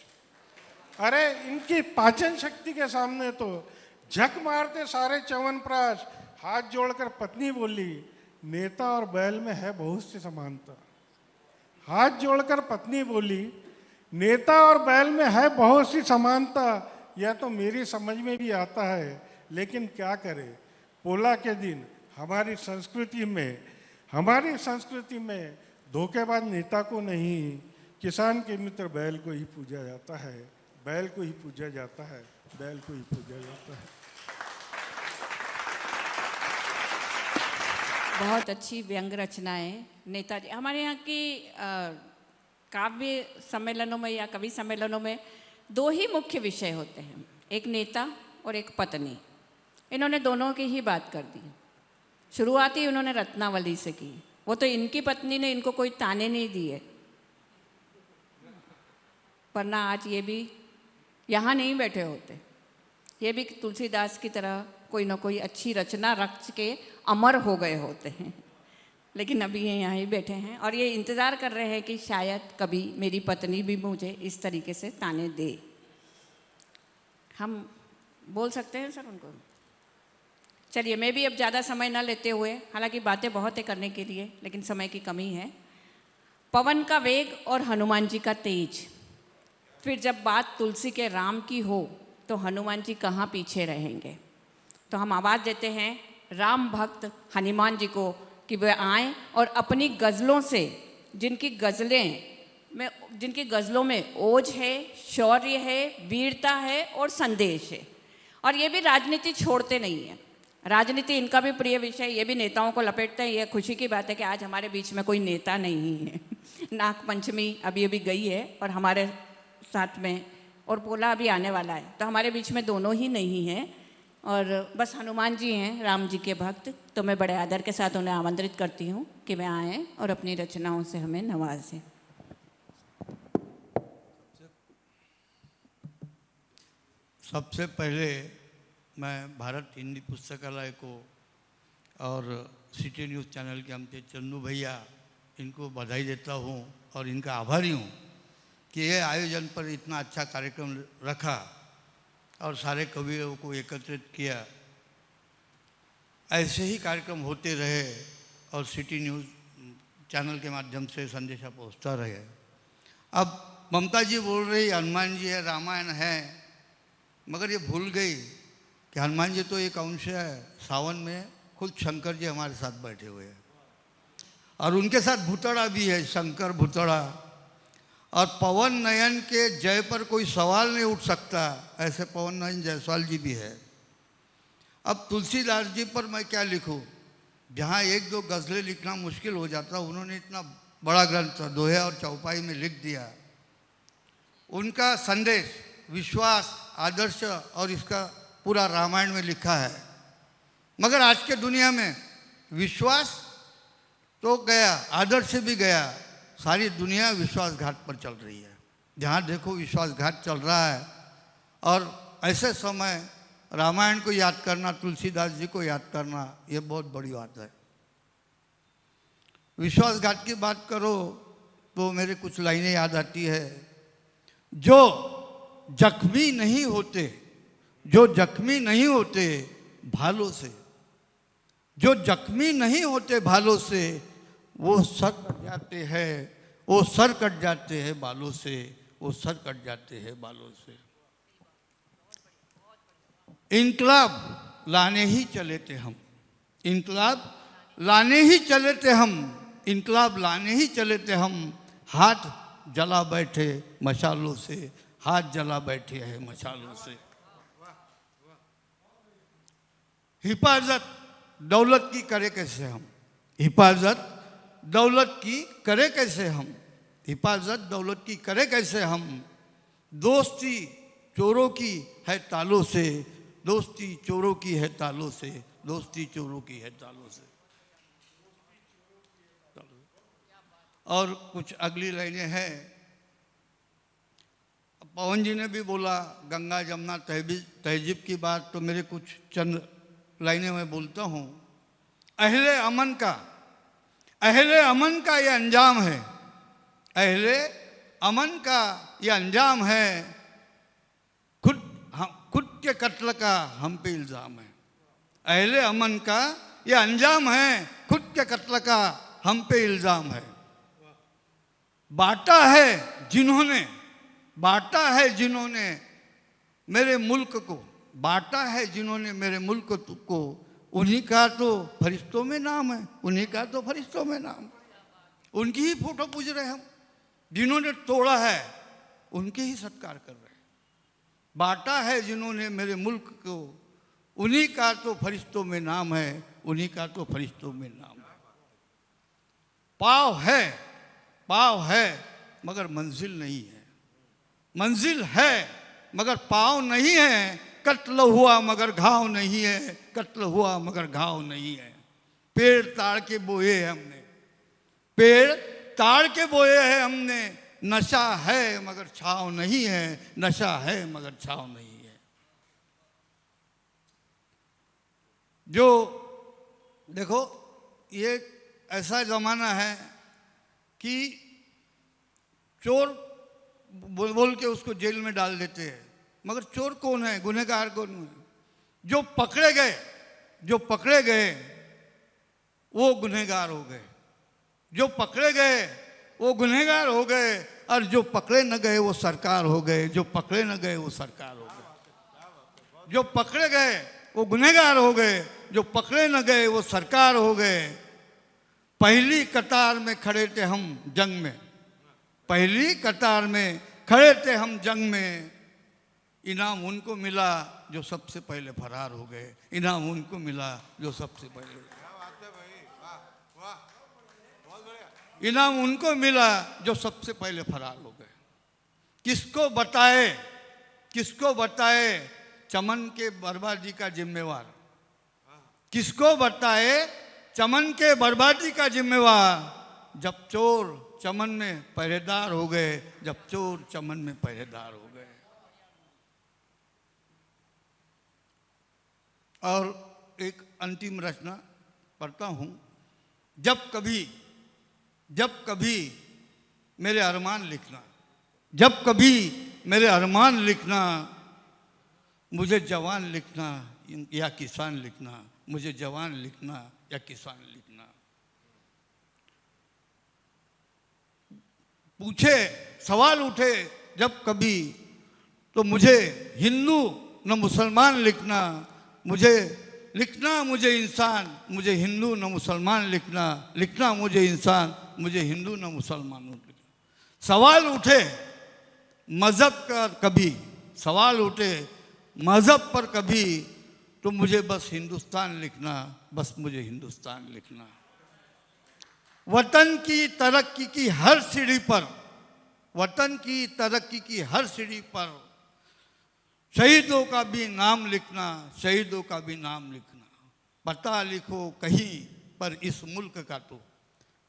अरे इनकी पाचन शक्ति के सामने तो झक मारते सारे च्यवनप्राश। हाथ जोड़कर पत्नी बोली, नेता और बैल में है बहुत सी समानता। हाथ जोड़कर पत्नी बोली, नेता और बैल में है बहुत सी समानता, यह तो मेरी समझ में भी आता है, लेकिन क्या करें, पोला के दिन हमारी संस्कृति में धोखेबाज नेता को नहीं, किसान के मित्र बैल को ही पूजा जाता है, बैल को ही पूजा जाता है, बैल को ही पूजा जाता है। बहुत अच्छी व्यंग रचनाएं नेताजी। हमारे यहाँ की काव्य सम्मेलनों में या कवि सम्मेलनों में दो ही मुख्य विषय होते हैं, एक नेता और एक पत्नी। इन्होंने दोनों की ही बात कर दी। शुरुआत ही उन्होंने रत्नावली से की। वो तो इनकी पत्नी ने इनको कोई ताने नहीं दिए, वरना आज ये भी यहाँ नहीं बैठे होते। ये भी तुलसीदास की तरह कोई ना कोई अच्छी रचना रच के अमर हो गए होते हैं, लेकिन अभी ये यहाँ ही बैठे हैं और ये इंतज़ार कर रहे हैं कि शायद कभी मेरी पत्नी भी मुझे इस तरीके से ताने दे। हम बोल सकते हैं सर उनको? चलिए, मैं भी अब ज़्यादा समय न लेते हुए, हालांकि बातें बहुत है करने के लिए, लेकिन समय की कमी है। पवन का वेग और हनुमान जी का तेज। फिर जब बात तुलसी के राम की हो तो हनुमान जी कहाँ पीछे रहेंगे। तो हम आवाज़ देते हैं राम भक्त हनुमान जी को कि वे आएँ और अपनी गज़लों से, जिनकी गज़लों में ओज है, शौर्य है, वीरता है और संदेश है। और ये भी राजनीति छोड़ते नहीं हैं। राजनीति इनका भी प्रिय विषय, ये भी नेताओं को लपेटते हैं। ये खुशी की बात है कि आज हमारे बीच में कोई नेता नहीं है। नाग पंचमी अभी अभी गई है और हमारे साथ में, और पोला अभी आने वाला है, तो हमारे बीच में दोनों ही नहीं हैं और बस हनुमान जी हैं राम जी के भक्त। तो मैं बड़े आदर के साथ उन्हें आमंत्रित करती हूँ कि वे आएँ और अपनी रचनाओं से हमें नवाजें। सबसे पहले मैं भारत हिंदी पुस्तकालय को और सिटी न्यूज़ चैनल के हमसे चन्नू भैया, इनको बधाई देता हूँ और इनका आभारी हूँ कि ये आयोजन पर इतना अच्छा कार्यक्रम रखा और सारे कवियों को एकत्रित किया। ऐसे ही कार्यक्रम होते रहे और सिटी न्यूज़ चैनल के माध्यम से संदेशा पहुँचता रहे। अब ममता जी बोल रही हनुमान जी है, रामायण है, मगर ये भूल गई कि हनुमान जी तो एक अंश है। सावन में खुद शंकर जी हमारे साथ बैठे हुए हैं और उनके साथ भूतड़ा भी है, शंकर भूतड़ा। और पवन नयन के जय पर कोई सवाल नहीं उठ सकता, ऐसे पवन नयन जायसवाल जी भी है। अब तुलसीदास जी पर मैं क्या लिखूं, जहाँ एक दो गज़लें लिखना मुश्किल हो जाता, उन्होंने इतना बड़ा ग्रंथ दोहे और चौपाई में लिख दिया। उनका संदेश, विश्वास, आदर्श और इसका पूरा रामायण में लिखा है। मगर आज के दुनिया में विश्वास तो गया, आदर्श भी गया, सारी दुनिया विश्वासघात पर चल रही है। जहाँ देखो विश्वासघात चल रहा है। और ऐसे समय रामायण को याद करना, तुलसीदास जी को याद करना, ये बहुत बड़ी बात है। विश्वासघात की बात करो तो मेरे कुछ लाइनें याद आती है। जो जख्मी नहीं होते, जो जख्मी नहीं होते भालों से, जो जख्मी नहीं होते भालों से, वो सर कट जाते हैं, वो सर कट जाते हैं बालों से, वो सर कट जाते हैं बालों से। इनकलाब लाने ही चले थे हम, इनकलाब लाने ही चले थे हम, इनकलाब लाने ही चले थे हम। हाथ जला बैठे मशालों से, हाथ जला बैठे हैं मशालों से। हिफाजत दौलत की करे कैसे हम, हिफाजत दौलत की करे कैसे हम, हिफाजत दौलत की करे कैसे हम। दोस्ती चोरों की है तालों से, दोस्ती चोरों की है तालों से, दोस्ती चोरों की है तालों से। और कुछ अगली लाइनें हैं। पवन जी ने भी बोला गंगा जमुना तहजीब की बात, तो मेरे कुछ चंद लाइनें मैं बोलता हूँ। अहले अमन का, अहले अमन का ये अंजाम है, अहले अमन का ये अंजाम है। खुद के कत्ल का हम पे इल्ज़ाम है। अहले अमन का ये अंजाम है, खुद के कत्ल का हम पे इल्ज़ाम है। बांटा है जिन्होंने मेरे मुल्क को, बांटा है जिन्होंने मेरे मुल्क को, उन्हीं का तो फरिश्तों में नाम है, उन्हीं का तो फरिश्तों में नाम है। उनकी ही फोटो पूज रहे हम, जिन्होंने तोड़ा है उनके ही सत्कार कर रहे हैं। बांटा है जिन्होंने मेरे मुल्क को, उन्हीं का तो फरिश्तों में नाम है, उन्हीं का तो फरिश्तों में नाम है। पाव है मगर मंजिल नहीं है, मंजिल है मगर पाव नहीं है। कत्ल हुआ मगर घाव नहीं है, कत्ल हुआ मगर घाव नहीं है। पेड़ ताड़ के बोए हैं हमने, पेड़ ताड़ के बोए हैं हमने। नशा है मगर छाव नहीं है, नशा है मगर छाव नहीं है। जो देखो, ये ऐसा जमाना है कि चोर बोल के उसको जेल में डाल देते हैं, मगर चोर कौन है, गुनहगार कौन है? जो पकड़े गए वो गुनहगार हो गए, जो पकड़े गए वो गुनहगार हो गए, और जो पकड़े न गए वो सरकार हो गए, जो पकड़े न गए वो सरकार हो गए। जो पकड़े गए वो गुनहगार हो गए, जो पकड़े न गए वो सरकार हो गए। पहली कतार में खड़े थे हम जंग में, पहली कतार में खड़े थे हम जंग में। इनाम उनको मिला जो सबसे पहले फरार हो गए, इनाम उनको मिला जो सबसे पहले, इनाम उनको मिला जो सबसे पहले फरार हो गए। किसको बताए चमन के बर्बादी का जिम्मेवार, किसको बताए चमन के बर्बादी का जिम्मेवार। जब चोर चमन में पहरेदार हो गए, जब चोर चमन में पहरेदार हो गए। और एक अंतिम रचना पढ़ता हूँ। जब कभी मेरे अरमान लिखना, जब कभी मेरे अरमान लिखना, मुझे जवान लिखना या किसान लिखना, मुझे जवान लिखना या किसान लिखना। पूछे सवाल उठे जब कभी, तो मुझे हिंदू न मुसलमान लिखना, मुझे इंसान, मुझे हिंदू न मुसलमान लिखना मुझे इंसान, मुझे हिंदू न मुसलमान लिखना। सवाल उठे मजहब का कभी, सवाल उठे मजहब पर कभी, तो मुझे बस हिंदुस्तान लिखना, बस मुझे हिंदुस्तान लिखना। वतन की तरक्की की हर सीढ़ी पर, वतन की तरक्की की हर सीढ़ी पर शहीदों का भी नाम लिखना, शहीदों का भी नाम लिखना। पता लिखो कहीं पर इस मुल्क का, तो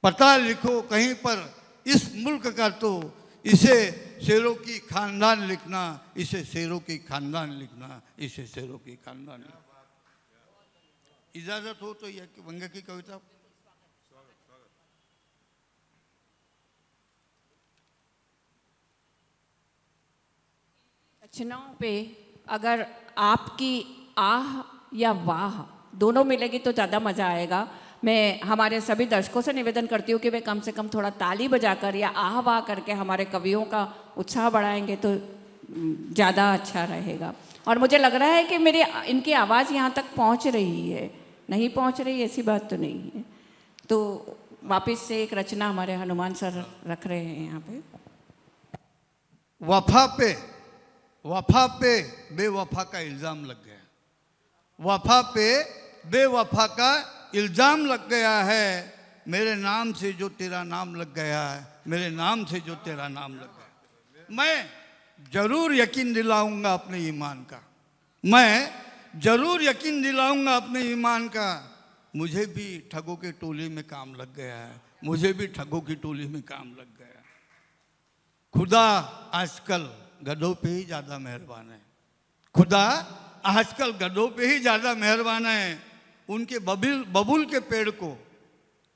पता लिखो कहीं पर इस मुल्क का, तो इसे शेरों की खानदान लिखना, इसे शेरों की खानदान लिखना, इसे शेरों की खानदान लिखना। इजाजत हो तो यह वंगे की कविता। रचनाओं पे अगर आपकी आह या वाह दोनों मिलेगी तो ज़्यादा मज़ा आएगा। मैं हमारे सभी दर्शकों से निवेदन करती हूँ कि वे कम से कम थोड़ा ताली बजाकर या आह वाह करके हमारे कवियों का उत्साह बढ़ाएंगे तो ज़्यादा अच्छा रहेगा। और मुझे लग रहा है कि मेरी इनकी आवाज़ यहाँ तक पहुँच रही है, नहीं पहुँच रही ऐसी बात तो नहीं है। तो वापस से एक रचना हमारे हनुमान सर रख रहे हैं यहाँ पे। वफा पे बेवफा का इल्ज़ाम लग गया, वफा पे बेवफा का इल्ज़ाम लग गया है। मेरे नाम से जो तेरा नाम लग गया है, मेरे नाम से जो तेरा नाम लग गया। मैं जरूर यकीन दिलाऊंगा अपने ईमान का, मैं जरूर यकीन दिलाऊंगा अपने ईमान का। मुझे भी ठगों के टोली में काम लग गया है, मुझे भी ठगों की टोली में काम लग गया। खुदा आजकल गधों पे ही ज़्यादा मेहरबान है, खुदा आजकल गधों पे ही ज़्यादा मेहरबान है। उनके बबुल के पेड़ को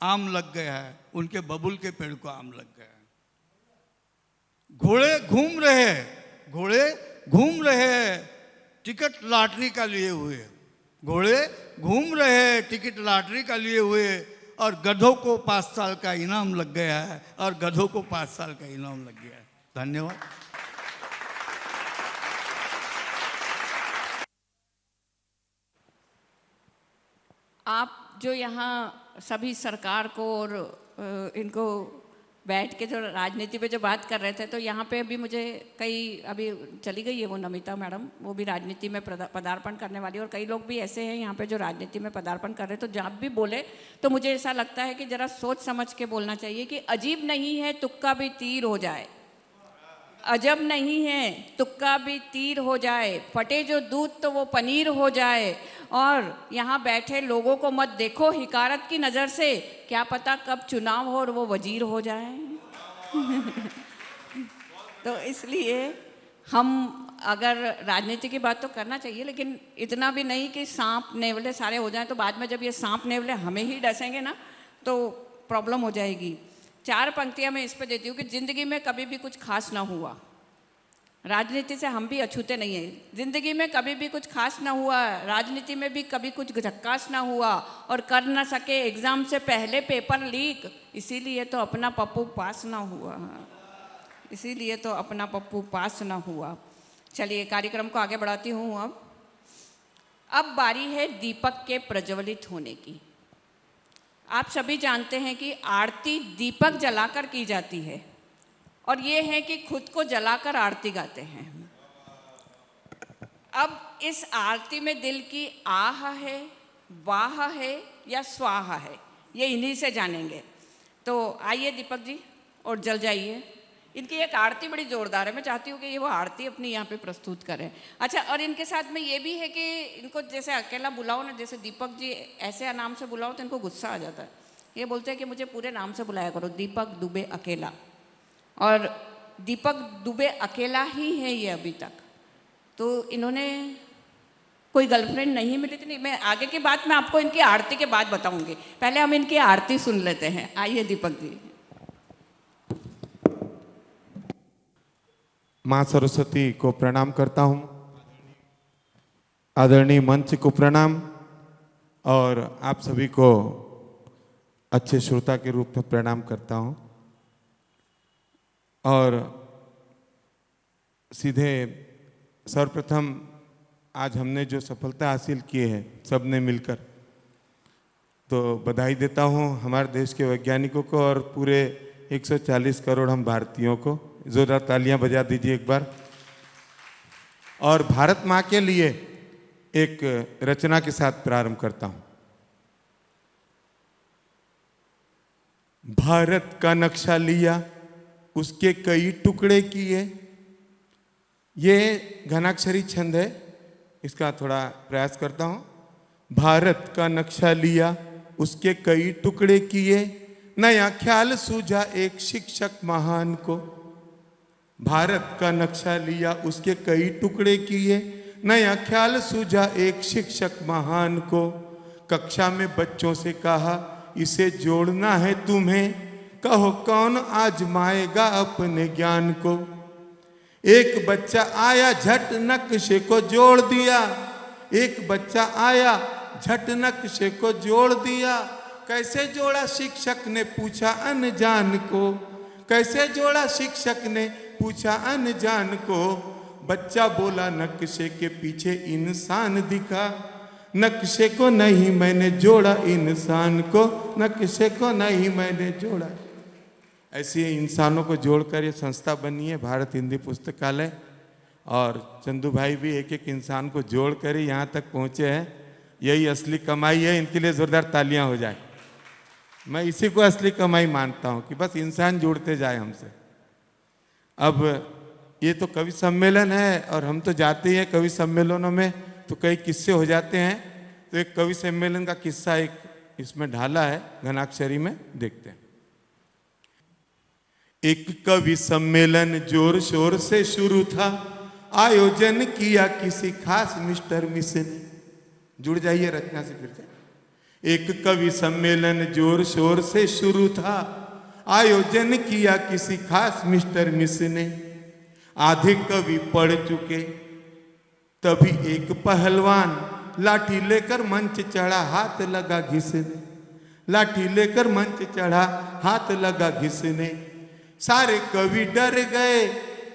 आम लग गया है, उनके बबुल के पेड़ को आम लग गया है। घोड़े घूम रहे हैं टिकट लॉटरी का लिए हुए, घोड़े घूम रहे हैं टिकट लॉटरी का लिए हुए। और गधों को 5 साल का इनाम लग गया है, और गधों को 5 साल का इनाम लग गया है। धन्यवाद। आप जो यहाँ सभी सरकार को और इनको बैठ के जो राजनीति पे जो बात कर रहे थे, तो यहाँ पे अभी मुझे कई, अभी चली गई है वो नमिता मैडम, वो भी राजनीति में पदार्पण करने वाली, और कई लोग भी ऐसे हैं यहाँ पे जो राजनीति में पदार्पण कर रहे हैं। तो जब भी बोले तो मुझे ऐसा लगता है कि जरा सोच समझ के बोलना चाहिए कि अजीब नहीं है तुक्का भी तीर हो जाए, अजब नहीं है तुक्का भी तीर हो जाए, फटे जो दूध तो वो पनीर हो जाए, और यहाँ बैठे लोगों को मत देखो हिकारत की नज़र से, क्या पता कब चुनाव हो और वो वजीर हो जाए। तो इसलिए हम अगर राजनीति की बात तो करना चाहिए, लेकिन इतना भी नहीं कि सांप नेवले सारे हो जाएं, तो बाद में जब ये सांप नेवले हमें ही डसेंगे ना तो प्रॉब्लम हो जाएगी। 4 पंक्तियां मैं इस पे देती हूँ कि जिंदगी में कभी भी कुछ खास ना हुआ, राजनीति से हम भी अछूते नहीं हैं, जिंदगी में कभी भी कुछ खास ना हुआ, राजनीति में भी कभी कुछ झक्कास ना हुआ, और कर ना सके एग्जाम से पहले पेपर लीक, इसीलिए तो अपना पप्पू पास ना हुआ, इसीलिए तो अपना पप्पू पास ना हुआ। चलिए कार्यक्रम को आगे बढ़ाती हूँ। अब बारी है दीपक के प्रज्वलित होने की। आप सभी जानते हैं कि आरती दीपक जलाकर की जाती है, और ये है कि खुद को जलाकर आरती गाते हैं। अब इस आरती में दिल की आह है, वाह है या स्वाहा है, ये इन्हीं से जानेंगे। तो आइए दीपक जी और जल जाइए। इनकी एक आरती बड़ी जोरदार है, मैं चाहती हूँ कि ये वो आरती अपनी यहाँ पे प्रस्तुत करें। अच्छा, और इनके साथ में ये भी है कि इनको जैसे अकेला बुलाओ ना, जैसे दीपक जी ऐसे नाम से बुलाओ तो इनको गुस्सा आ जाता है। ये बोलते हैं कि मुझे पूरे नाम से बुलाया करो, दीपक दुबे अकेला। और दीपक दुबे अकेला ही है ये अभी तक, तो इन्होंने कोई गर्लफ्रेंड नहीं मिली थी। नहीं, मैं आगे की बात मैं आपको इनकी आरती के बाद बताऊंगी, पहले हम इनकी आरती सुन लेते हैं। आइए दीपक जी। माँ सरस्वती को प्रणाम करता हूँ, आदरणीय मंच को प्रणाम, और आप सभी को अच्छे श्रोता के रूप में प्रणाम करता हूँ। और सीधे सर्वप्रथम आज हमने जो सफलता हासिल की है सबने मिलकर, तो बधाई देता हूँ हमारे देश के वैज्ञानिकों को और पूरे 140 करोड़ हम भारतीयों को। जोरदार तालियां बजा दीजिए एक बार। और भारत माँ के लिए एक रचना के साथ प्रारंभ करता हूँ। भारत का नक्शा लिया, उसके कई टुकड़े किए। ये घनाक्षरी छंद है, इसका थोड़ा प्रयास करता हूँ। भारत का नक्शा लिया, उसके कई टुकड़े किए, नया ख्याल सूझा एक शिक्षक महान को। भारत का नक्शा लिया, उसके कई टुकड़े किए, नया ख्याल सूझा एक शिक्षक महान को। कक्षा में बच्चों से कहा, इसे जोड़ना है तुम्हें, कहो कौन आजमाएगा अपने ज्ञान को। एक बच्चा आया, झट नक्शे को जोड़ दिया। एक बच्चा आया, झट नक्शे को जोड़ दिया। कैसे जोड़ा शिक्षक ने पूछा अनजान को। कैसे जोड़ा शिक्षक ने पूछा अनजान को। बच्चा बोला नक्शे के पीछे इंसान दिखा। नक्शे को नहीं मैंने जोड़ा इंसान को, नक्शे को नहीं मैंने जोड़ा। ऐसे इंसानों को जोड़कर ये संस्था बनी है भारत हिंदी पुस्तकालय, और चंदू भाई भी एक एक इंसान को जोड़कर ही यहाँ तक पहुँचे हैं। यही असली कमाई है, इनके लिए जोरदार तालियां हो जाए। मैं इसी को असली कमाई मानता हूँ कि बस इंसान जुड़ते जाए हमसे। अब ये तो कवि सम्मेलन है और हम तो जाते ही हैं कवि सम्मेलनों में, तो कई किस्से हो जाते हैं। तो एक कवि सम्मेलन का किस्सा एक इसमें ढाला है घनाक्षरी में, देखते हैं। एक कवि सम्मेलन जोर शोर से शुरू था, आयोजन किया किसी खास मिस्टर मिस ने। जुड़ जाइए रचना से फिर से। एक कवि सम्मेलन जोर शोर से शुरू था, आयोजन किया किसी खास मिस्टर मिस ने। आधे कवि पढ़ चुके, तभी एक पहलवान लाठी लेकर मंच चढ़ा, हाथ लगा घिसने। लाठी लेकर मंच चढ़ा, हाथ लगा घिसने। सारे कवि डर गए,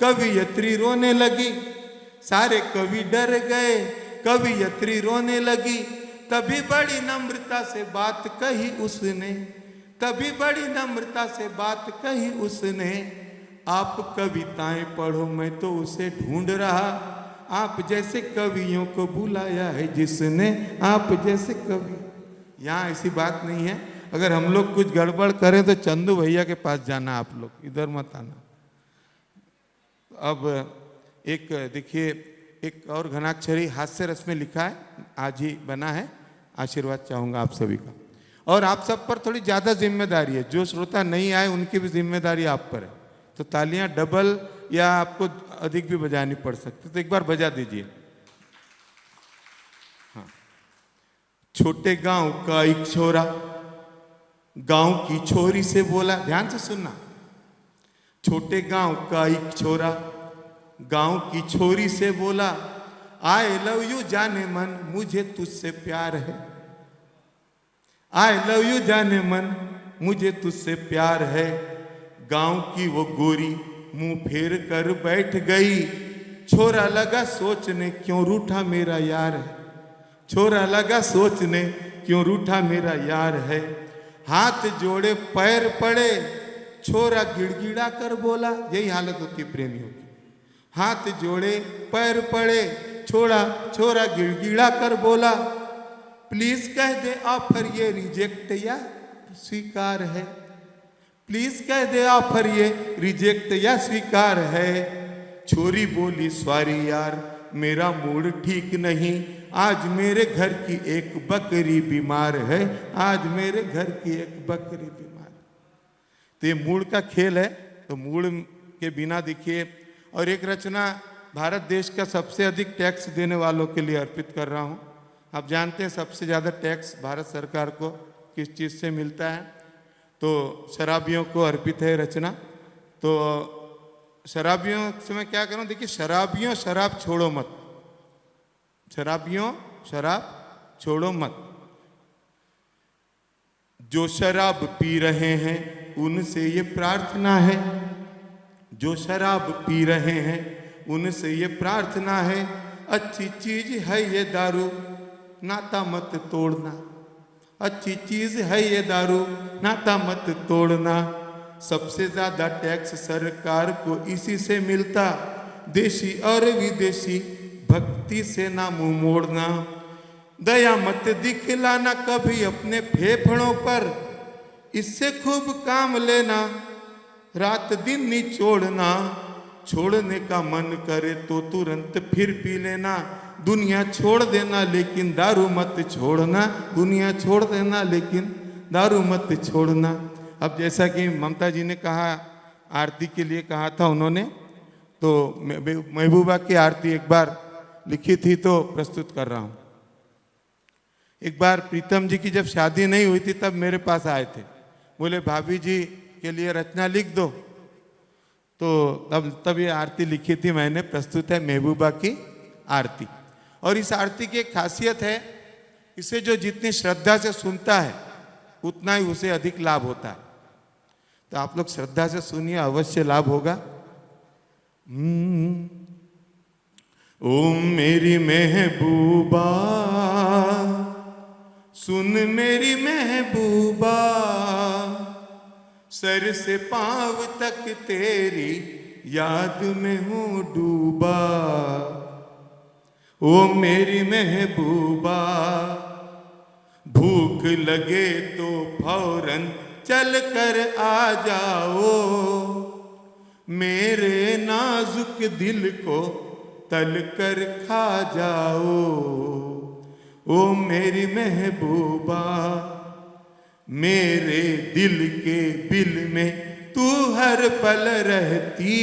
कवियत्री रोने लगी। सारे कवि डर गए, कवियत्री रोने लगी। तभी बड़ी नम्रता से बात कही उसने, तभी बड़ी नम्रता से बात कही उसने। आप कविताएं पढ़ो, मैं तो उसे ढूंढ रहा। आप जैसे कवियों को बुलाया है जिसने, आप जैसे कवि। यहाँ ऐसी बात नहीं है। अगर हम लोग कुछ गड़बड़ करें तो चंदू भैया के पास जाना, आप लोग इधर मत आना। अब एक देखिए, एक और घनाक्षरी हास्य रस में लिखा है, आज ही बना है। आशीर्वाद चाहूंगा आप सभी का। और आप सब पर थोड़ी ज्यादा जिम्मेदारी है, जो श्रोता नहीं आए उनकी भी जिम्मेदारी आप पर है। तो तालियां डबल या आपको अधिक भी बजानी पड़ सकती, तो एक बार बजा दीजिए। हाँ। छोटे गांव का एक छोरा गांव की छोरी से बोला, ध्यान से सुनना। छोटे गांव का एक छोरा गांव की छोरी से बोला, आई लव यू जाने मन, मुझे तुझसे प्यार है। आई लव यू जाने मन, मुझे तुझसे प्यार है। गांव की वो गोरी मुंह फेर कर बैठ गई। छोरा लगा सोचने, क्यों रूठा मेरा यार है। छोरा लगा सोचने, क्यों रूठा मेरा यार है। हाथ जोड़े पैर पड़े, छोरा गिड़गिड़ा कर बोला। यही हालत होती प्रेमियों की। हाथ जोड़े पैर पड़े, छोरा गिड़गिड़ा कर बोला, प्लीज कह दे ऑफर ये रिजेक्ट या स्वीकार है। प्लीज कह दे ऑफर ये रिजेक्ट या स्वीकार है। छोरी बोली सॉरी यार, मेरा मूड ठीक नहीं। आज मेरे घर की एक बकरी बीमार है। आज मेरे घर की एक बकरी बीमार है। तो ये मूड का खेल है, तो मूड के बिना देखिए। और एक रचना भारत देश का सबसे अधिक टैक्स देने वालों के लिए अर्पित कर रहा हूँ। आप जानते हैं सबसे ज़्यादा टैक्स भारत सरकार को किस चीज़ से मिलता है, तो शराबियों को अर्पित है रचना। तो शराबियों से मैं क्या करूँ, देखिए, शराबियों शराब छोड़ो मत, शराबियों शराब छोड़ो मत। जो शराब पी रहे हैं उनसे ये प्रार्थना है। जो शराब पी रहे हैं उनसे ये प्रार्थना है, अच्छी चीज है ये दारू, नाता मत तोड़ना। अच्छी चीज है ये दारू, नाता मत तोड़ना। सबसे ज्यादा टैक्स सरकार को इसी से मिलता, देशी और विदेशी भक्ति से ना मुंह मोड़ना। दया मत दिखलाना कभी अपने फेफड़ों पर, इससे खूब काम लेना, रात दिन निचोड़ना। छोड़ने का मन करे तो तुरंत फिर पी लेना। दुनिया छोड़ देना लेकिन दारू मत छोड़ना। दुनिया छोड़ देना लेकिन दारू मत छोड़ना। अब जैसा कि ममता जी ने कहा, आरती के लिए कहा था उन्होंने, तो महबूबा की आरती एक बार लिखी थी तो प्रस्तुत कर रहा हूँ। एक बार प्रीतम जी की जब शादी नहीं हुई थी तब मेरे पास आए थे, बोले भाभी जी के लिए रचना लिख दो। तो तब ये आरती लिखी थी मैंने, प्रस्तुत है महबूबा की आरती। और इस आरती की एक खासियत है, इसे जो जितनी श्रद्धा से सुनता है उतना ही उसे अधिक लाभ होता है। तो आप लोग श्रद्धा से सुनिए, अवश्य लाभ होगा। ओम मेरी महबूबा सुन मेरी महबूबा, सर से पांव तक तेरी याद में हूँ डूबा। ओ मेरी महबूबा भूख लगे तो फौरन चल कर आ जाओ, मेरे नाजुक दिल को तल कर खा जाओ। ओ मेरी महबूबा मेरे दिल के बिल में तू हर पल रहती,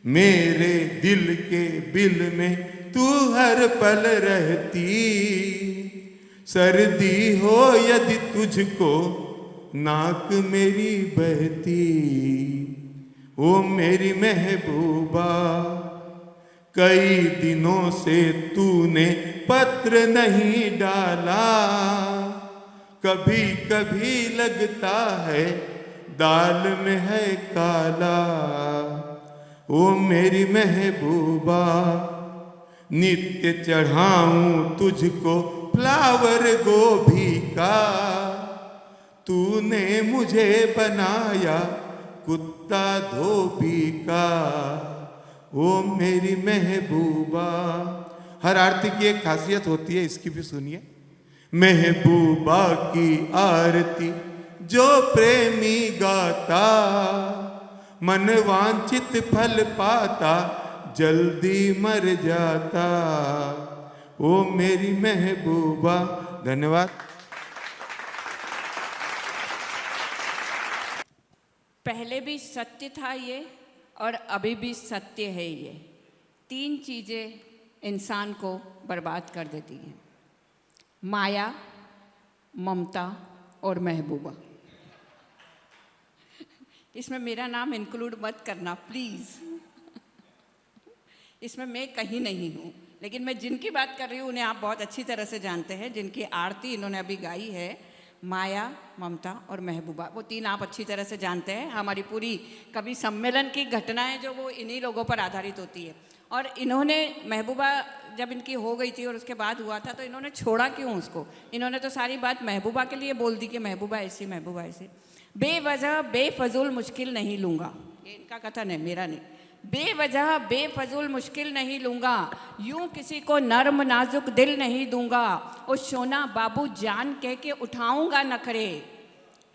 मेरे दिल के बिल में तू हर पल रहती। सर्दी हो यदि तुझको नाक मेरी बहती। ओ मेरी महबूबा कई दिनों से तूने पत्र नहीं डाला, कभी कभी लगता है दाल में है काला। ओ मेरी महबूबा नित्य चढ़ाऊं तुझको फ्लावर गोभी का। तूने मुझे बनाया कुत्ता धोबी का। ओ मेरी महबूबा। हर आरती की एक खासियत होती है, इसकी भी सुनिए। महबूबा की आरती जो प्रेमी गाता, मन वांछित फल पाता, जल्दी मर जाता। ओ मेरी महबूबा। धन्यवाद। पहले भी सत्य था ये और अभी भी सत्य है ये। तीन चीज़ें इंसान को बर्बाद कर देती हैं, माया, ममता और महबूबा। इसमें मेरा नाम इंक्लूड मत करना प्लीज़। इसमें मैं कहीं नहीं हूँ, लेकिन मैं जिनकी बात कर रही हूँ उन्हें आप बहुत अच्छी तरह से जानते हैं, जिनकी आरती इन्होंने अभी गाई है, माया, ममता और महबूबा। वो तीन आप अच्छी तरह से जानते हैं। हमारी पूरी कवि सम्मेलन की घटनाएं जो वो इन्हीं लोगों पर आधारित होती है। और इन्होंने महबूबा जब इनकी हो गई थी और उसके बाद हुआ था, तो इन्होंने छोड़ा क्यों उसको? इन्होंने तो सारी बात महबूबा के लिए बोल दी कि महबूबा ऐसी, महबूबा ऐसी। बेवजह बेफजूल मुश्किल नहीं लूँगा, ये इनका कथन है, मेरा नहीं। बेवजह बेफजूल मुश्किल नहीं लूँगा, यूं किसी को नर्म नाजुक दिल नहीं दूंगा। ओ सोना बाबू जान कह के उठाऊंगा नखरे,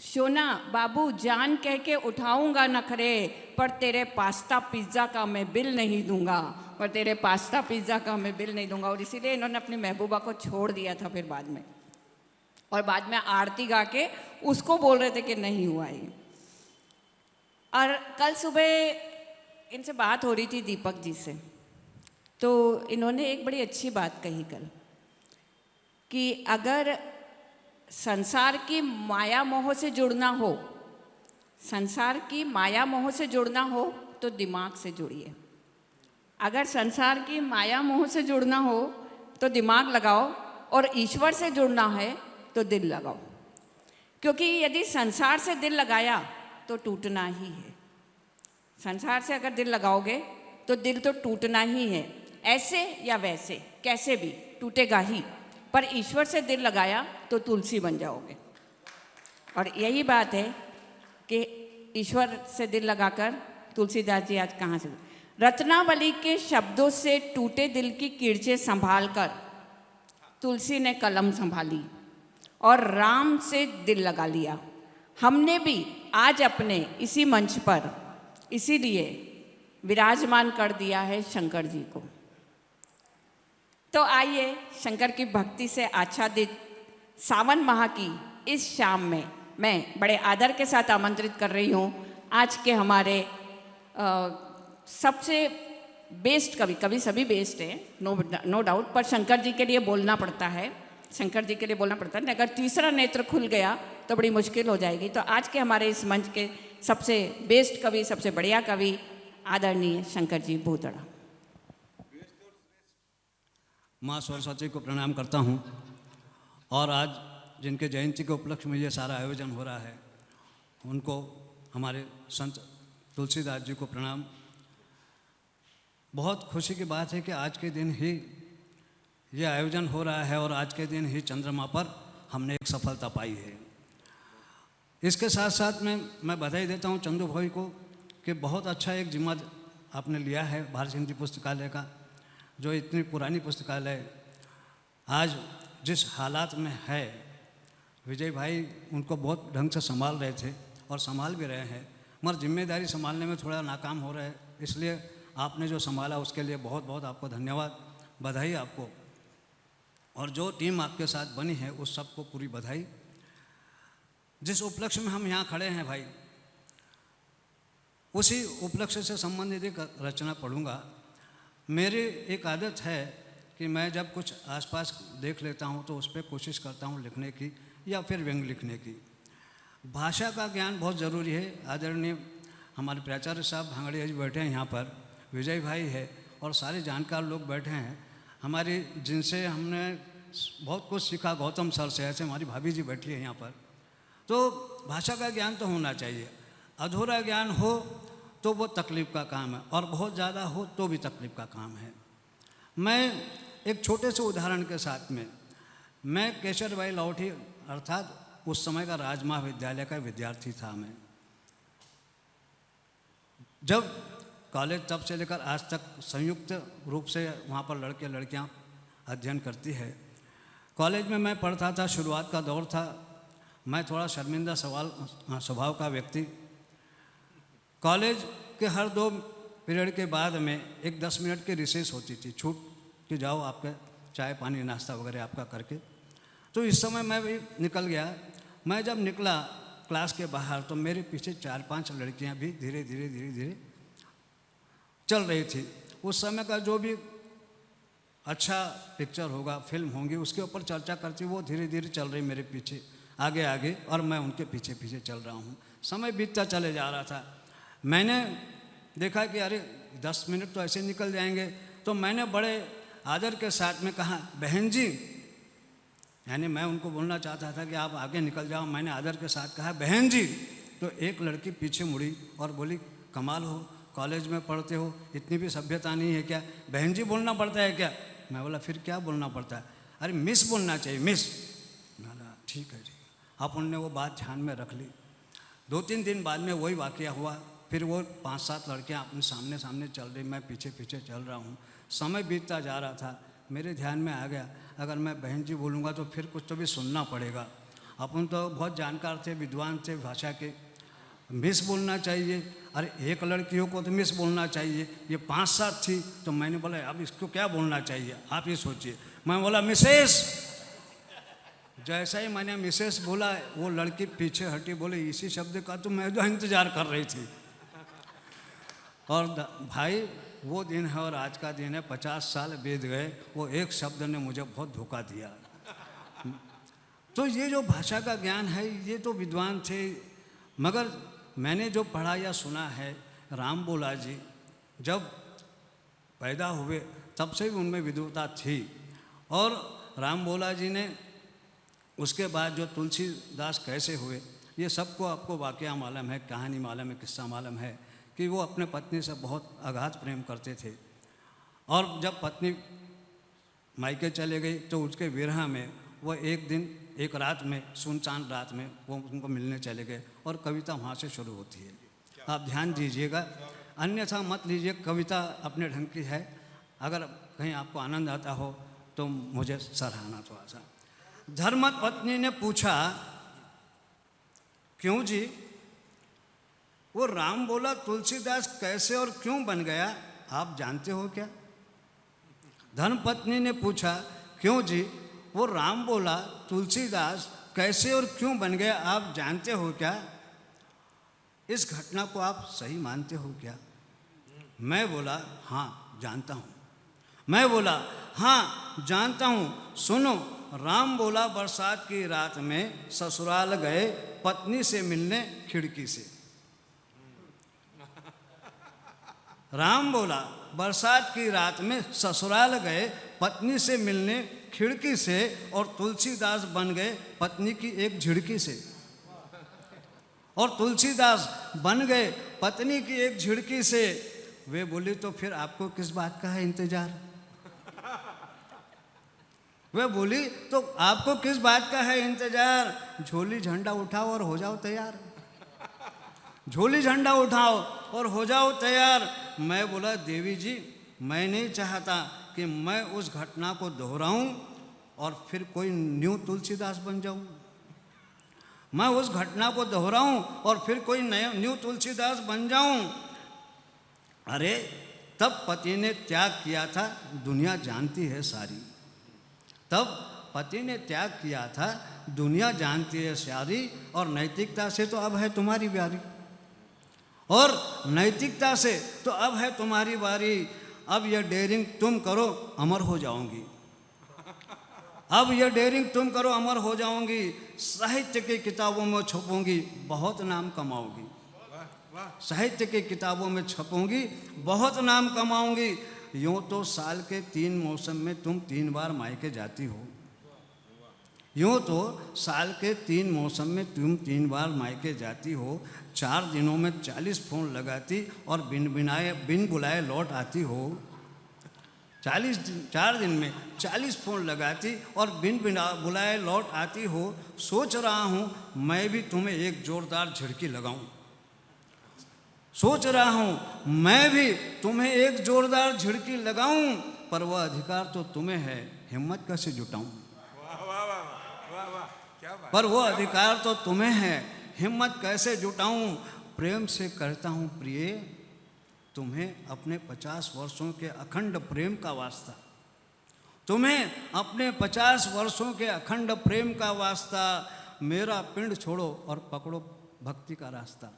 सोना बाबू जान कह के उठाऊंगा नखरे, पर तेरे पास्ता पिज्ज़ा का मैं बिल नहीं दूंगा, पर तेरे पास्ता पिज्ज़ा का मैं बिल नहीं दूंगा। और इसीलिए इन्होंने अपनी महबूबा को छोड़ दिया था फिर बाद में, और बाद में आरती गा के उसको बोल रहे थे कि नहीं हुआ ये। और कल सुबह इनसे बात हो रही थी दीपक जी से, तो इन्होंने एक बड़ी अच्छी बात कही कल कि अगर संसार की माया मोह से जुड़ना हो, संसार की माया मोह से जुड़ना हो तो दिमाग से जुड़िए। अगर संसार की माया मोह से जुड़ना हो तो दिमाग लगाओ, और ईश्वर से जुड़ना है तो दिल लगाओ। क्योंकि यदि संसार से दिल लगाया तो टूटना ही है। संसार से अगर दिल लगाओगे तो दिल तो टूटना ही है, ऐसे या वैसे, कैसे भी टूटेगा ही। पर ईश्वर से दिल लगाया तो तुलसी बन जाओगे। और यही बात है कि ईश्वर से दिल लगाकर तुलसीदास जी आज कहाँ से, रत्नावली के शब्दों से टूटे दिल की किरचे संभाल कर तुलसी ने कलम संभाली और राम से दिल लगा लिया। हमने भी आज अपने इसी मंच पर इसीलिए विराजमान कर दिया है शंकर जी को। तो आइए शंकर की भक्ति से आच्छादित सावन माह की इस शाम में मैं बड़े आदर के साथ आमंत्रित कर रही हूँ आज के हमारे सबसे बेस्ट कवि। कवि सभी बेस्ट हैं, नो डाउट, पर शंकर जी के लिए बोलना पड़ता है, शंकर जी के लिए बोलना पड़ता है। अगर तीसरा नेत्र खुल गया तो बड़ी मुश्किल हो जाएगी। तो आज के हमारे इस मंच के सबसे बेस्ट कवि, सबसे बढ़िया कवि आदरणीय शंकर जी भूतड़ा। माँ सरस्वती को प्रणाम करता हूँ, और आज जिनके जयंती के उपलक्ष्य में ये सारा आयोजन हो रहा है उनको हमारे संत तुलसीदास जी को प्रणाम। बहुत खुशी की बात है कि आज के दिन ही ये आयोजन हो रहा है और आज के दिन ही चंद्रमा पर हमने एक सफलता पाई है। इसके साथ साथ में मैं बधाई देता हूँ चंदू भाई को कि बहुत अच्छा एक जिम्मा आपने लिया है भारत हिंदी पुस्तकालय का, जो इतनी पुरानी पुस्तकालय आज जिस हालात में है, विजय भाई उनको बहुत ढंग से संभाल रहे थे और संभाल भी रहे हैं, मगर जिम्मेदारी संभालने में थोड़ा नाकाम हो रहे हैं। इसलिए आपने जो संभाला उसके लिए बहुत बहुत आपको धन्यवाद, बधाई आपको। और जो टीम आपके साथ बनी है उस सबको पूरी बधाई। जिस उपलक्ष्य में हम यहाँ खड़े हैं भाई, उसी उपलक्ष्य से संबंधित एक रचना पढ़ूंगा। मेरी एक आदत है कि मैं जब कुछ आसपास देख लेता हूँ तो उस पर कोशिश करता हूँ लिखने की या फिर व्यंग लिखने की। भाषा का ज्ञान बहुत ज़रूरी है। आदरणीय हमारे प्राचार्य साहब भांगड़िया जी बैठे हैं यहाँ पर, विजय भाई है और सारे जानकार लोग बैठे हैं हमारी, जिनसे हमने बहुत कुछ सीखा गौतम सर से, ऐसे हमारी भाभी जी बैठी है यहाँ पर। तो भाषा का ज्ञान तो होना चाहिए, अधूरा ज्ञान हो तो वो तकलीफ़ का काम है, और बहुत ज़्यादा हो तो भी तकलीफ़ का काम है। मैं एक छोटे से उदाहरण के साथ में, मैं केशर भाई लाहौटी अर्थात उस समय का राज महाविद्यालय का विद्यार्थी था। मैं जब कॉलेज तब से लेकर आज तक संयुक्त रूप से वहाँ पर लड़के लड़कियाँ अध्ययन करती है। कॉलेज में मैं पढ़ता था, शुरुआत का दौर था, मैं थोड़ा शर्मिंदा स्वभाव का व्यक्ति। कॉलेज के हर 2 पीरियड के बाद में एक 10 मिनट की रिसेस होती थी, छूट कि जाओ आपके चाय पानी नाश्ता वगैरह आपका करके। तो इस समय मैं भी निकल गया। मैं जब निकला क्लास के बाहर तो मेरे पीछे 4-5 लड़कियां भी धीरे धीरे चल रही थी। उस समय का जो भी अच्छा पिक्चर होगा, फिल्म होंगी, उसके ऊपर चर्चा करती, वो धीरे धीरे चल रही मेरे पीछे आगे आगे, और मैं उनके पीछे पीछे चल रहा हूँ। समय बीतता चले जा रहा था। मैंने देखा कि अरे 10 मिनट तो ऐसे निकल जाएंगे, तो मैंने बड़े आदर के साथ में कहा, बहन जी, यानी मैं उनको बोलना चाहता था कि आप आगे निकल जाओ। मैंने आदर के साथ कहा, बहन जी। तो एक लड़की पीछे मुड़ी और बोली, कमाल हो, कॉलेज में पढ़ते हो, इतनी भी सभ्यता नहीं है क्या, बहन जी बोलना पड़ता है क्या? मैं बोला फिर क्या बोलना पड़ता है? अरे मिस बोलना चाहिए, मिस। मैं बोला ठीक है जी। आप उनने वो बात ध्यान में रख ली। 2-3 दिन बाद में वही वाकया हुआ। फिर वो 5-7 लड़कियाँ अपने सामने सामने चल रही, मैं पीछे पीछे चल रहा हूँ। समय बीतता जा रहा था, मेरे ध्यान में आ गया, अगर मैं बहन जी बोलूँगा तो फिर कुछ तो भी सुनना पड़ेगा। अपन तो बहुत जानकार थे, विद्वान थे भाषा के, मिस बोलना चाहिए। अरे एक लड़कियों को तो मिस बोलना चाहिए, ये 5-7 थी। तो मैंने बोला अब इसको क्या बोलना चाहिए, आप ही सोचिए। मैं बोला मिसेस। जैसा ही मैंने मिसेस बोला, वो लड़की पीछे हटी, बोले इसी शब्द का तो मैं जो इंतजार कर रही थी। और भाई वो दिन है और आज का दिन है, 50 साल बीत गए, वो एक शब्द ने मुझे बहुत धोखा दिया। तो ये जो भाषा का ज्ञान है, ये तो विद्वान थे, मगर मैंने जो पढ़ा या सुना है, राम बोला जी जब पैदा हुए तब से भी उनमें विद्वता थी। और राम बोला जी ने उसके बाद जो तुलसीदास कैसे हुए, ये सबको आपको वाकया मालूम है, कहानी मालूम है, किस्सा मालूम है कि वो अपने पत्नी से बहुत अगाध प्रेम करते थे। और जब पत्नी मायके चले गई तो उसके विरह में वो एक दिन एक रात में, सुनसान रात में वो उनको मिलने चले गए, और कविता वहाँ से शुरू होती है। आप ध्यान दीजिएगा, अन्यथा मत लीजिए, कविता अपने ढंग की है। अगर कहीं आपको आनंद आता हो तो मुझे सराहना थोड़ा सा। धर्मपत्नी ने पूछा, क्यों जी? वो राम बोला तुलसीदास कैसे और क्यों बन गया, आप जानते हो क्या? धर्मपत्नी ने पूछा, क्यों जी? वो राम बोला तुलसीदास कैसे और क्यों बन गया, आप जानते हो क्या? इस घटना को आप सही मानते हो क्या? मैं बोला हाँ जानता हूँ। मैं बोला हाँ जानता हूँ, सुनो। राम बोला बरसात की रात में ससुराल गए पत्नी से मिलने खिड़की से। राम बोला बरसात की रात में ससुराल गए पत्नी से मिलने खिड़की से, और तुलसीदास बन गए पत्नी की एक झिड़की से। और तुलसीदास बन गए पत्नी की एक झिड़की से। वे बोली तो फिर आपको किस बात का है इंतजार? वे बोली तो आपको किस बात का है इंतजार? झोली झंडा उठाओ और हो जाओ तैयार। झोली झंडा उठाओ और हो जाओ तैयार। मैं बोला देवी जी, मैं नहीं चाहता कि मैं उस घटना को दोहराऊं और फिर कोई न्यू तुलसीदास बन जाऊं। मैं उस घटना को दोहराऊं और फिर कोई नया न्यू तुलसीदास बन जाऊं। अरे तब पति ने त्याग किया था, दुनिया जानती है सारी। तब पति ने त्याग किया था, दुनिया जानती है सारी। और नैतिकता से तो अब है तुम्हारी बारी, और नैतिकता से तो अब है तुम्हारी बारी। अब यह डेयरिंग तुम करो, अमर हो जाओगी। अब यह डेयरिंग तुम करो, अमर हो जाओगी। साहित्य की किताबों में छपूंगी, बहुत नाम कमाओगी। साहित्य की किताबों में छपूंगी, बहुत नाम कमाऊंगी। यूँ तो साल के 3 मौसम में तुम 3 बार मायके जाती हो। यूँ तो साल के 3 मौसम में तुम 3 बार मायके जाती हो, 4 दिनों में 40 फ़ोन लगाती और बिन बुलाए लौट आती हो। 4 दिन में 40 फ़ोन लगाती और बिन बुलाए लौट आती हो। सोच रहा हूँ मैं भी तुम्हें एक ज़ोरदार झिड़की लगाऊं। सोच रहा हूँ मैं भी तुम्हें एक ज़ोरदार झिड़की लगाऊं, पर वह अधिकार तो तुम्हें है, हिम्मत कैसे जुटाऊं। पर वो अधिकार तो तुम्हें है, हिम्मत कैसे जुटाऊं। प्रेम से कहता हूँ प्रिय, तुम्हें अपने 50 वर्षों के अखंड प्रेम का वास्ता, तुम्हें अपने 50 वर्षों के अखंड प्रेम का वास्ता। मेरा पिंड छोड़ो और पकड़ो भक्ति का रास्ता।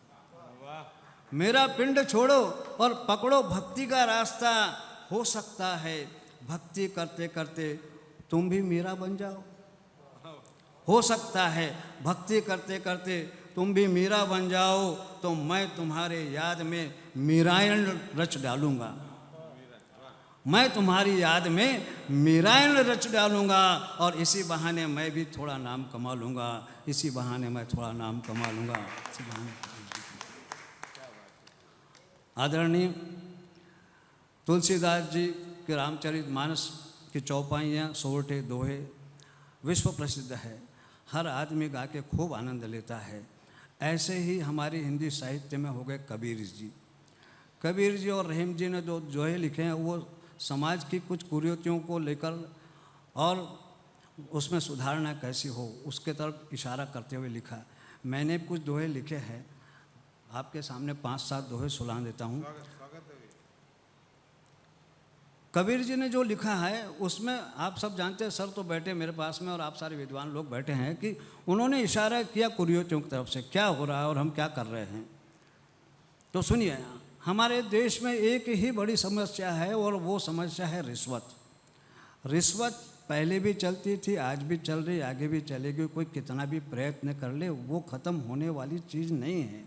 मेरा पिंड छोड़ो और पकड़ो भक्ति का रास्ता। हो सकता है भक्ति करते करते तुम भी मीरा बन जाओ। हो सकता है भक्ति करते करते तुम भी मीरा बन जाओ, तो मैं तुम्हारे याद में मीरायण रच डालूंगा। मैं तुम्हारी याद में मीरायण रच डालूंगा और इसी बहाने मैं भी थोड़ा नाम कमा लूँगा। इसी बहाने मैं थोड़ा नाम कमा लूँगा। इसी बहाने। आदरणीय तुलसीदास जी के रामचरितमानस की चौपाइयाँ, सोरठे, दोहे विश्व प्रसिद्ध है। हर आदमी गा के खूब आनंद लेता है। ऐसे ही हमारी हिंदी साहित्य में हो गए कबीर जी। कबीर जी और रहीम जी ने जो दोहे लिखे हैं वो समाज की कुछ कुरीतियों को लेकर और उसमें सुधारना कैसी हो उसके तरफ इशारा करते हुए लिखा। मैंने कुछ दोहे लिखे हैं, आपके सामने 5-7 दोहे सुना देता हूँ। कबीर जी ने जो लिखा है उसमें आप सब जानते हैं, सर तो बैठे मेरे पास में और आप सारे विद्वान लोग बैठे हैं, कि उन्होंने इशारा किया कुरीतियों की तरफ से, क्या हो रहा है और हम क्या कर रहे हैं। तो सुनिए, हमारे देश में एक ही बड़ी समस्या है और वो समस्या है रिश्वत। रिश्वत पहले भी चलती थी, आज भी चल रही, आगे भी चलेगी। कोई कितना भी प्रयत्न कर ले वो ख़त्म होने वाली चीज़ नहीं है।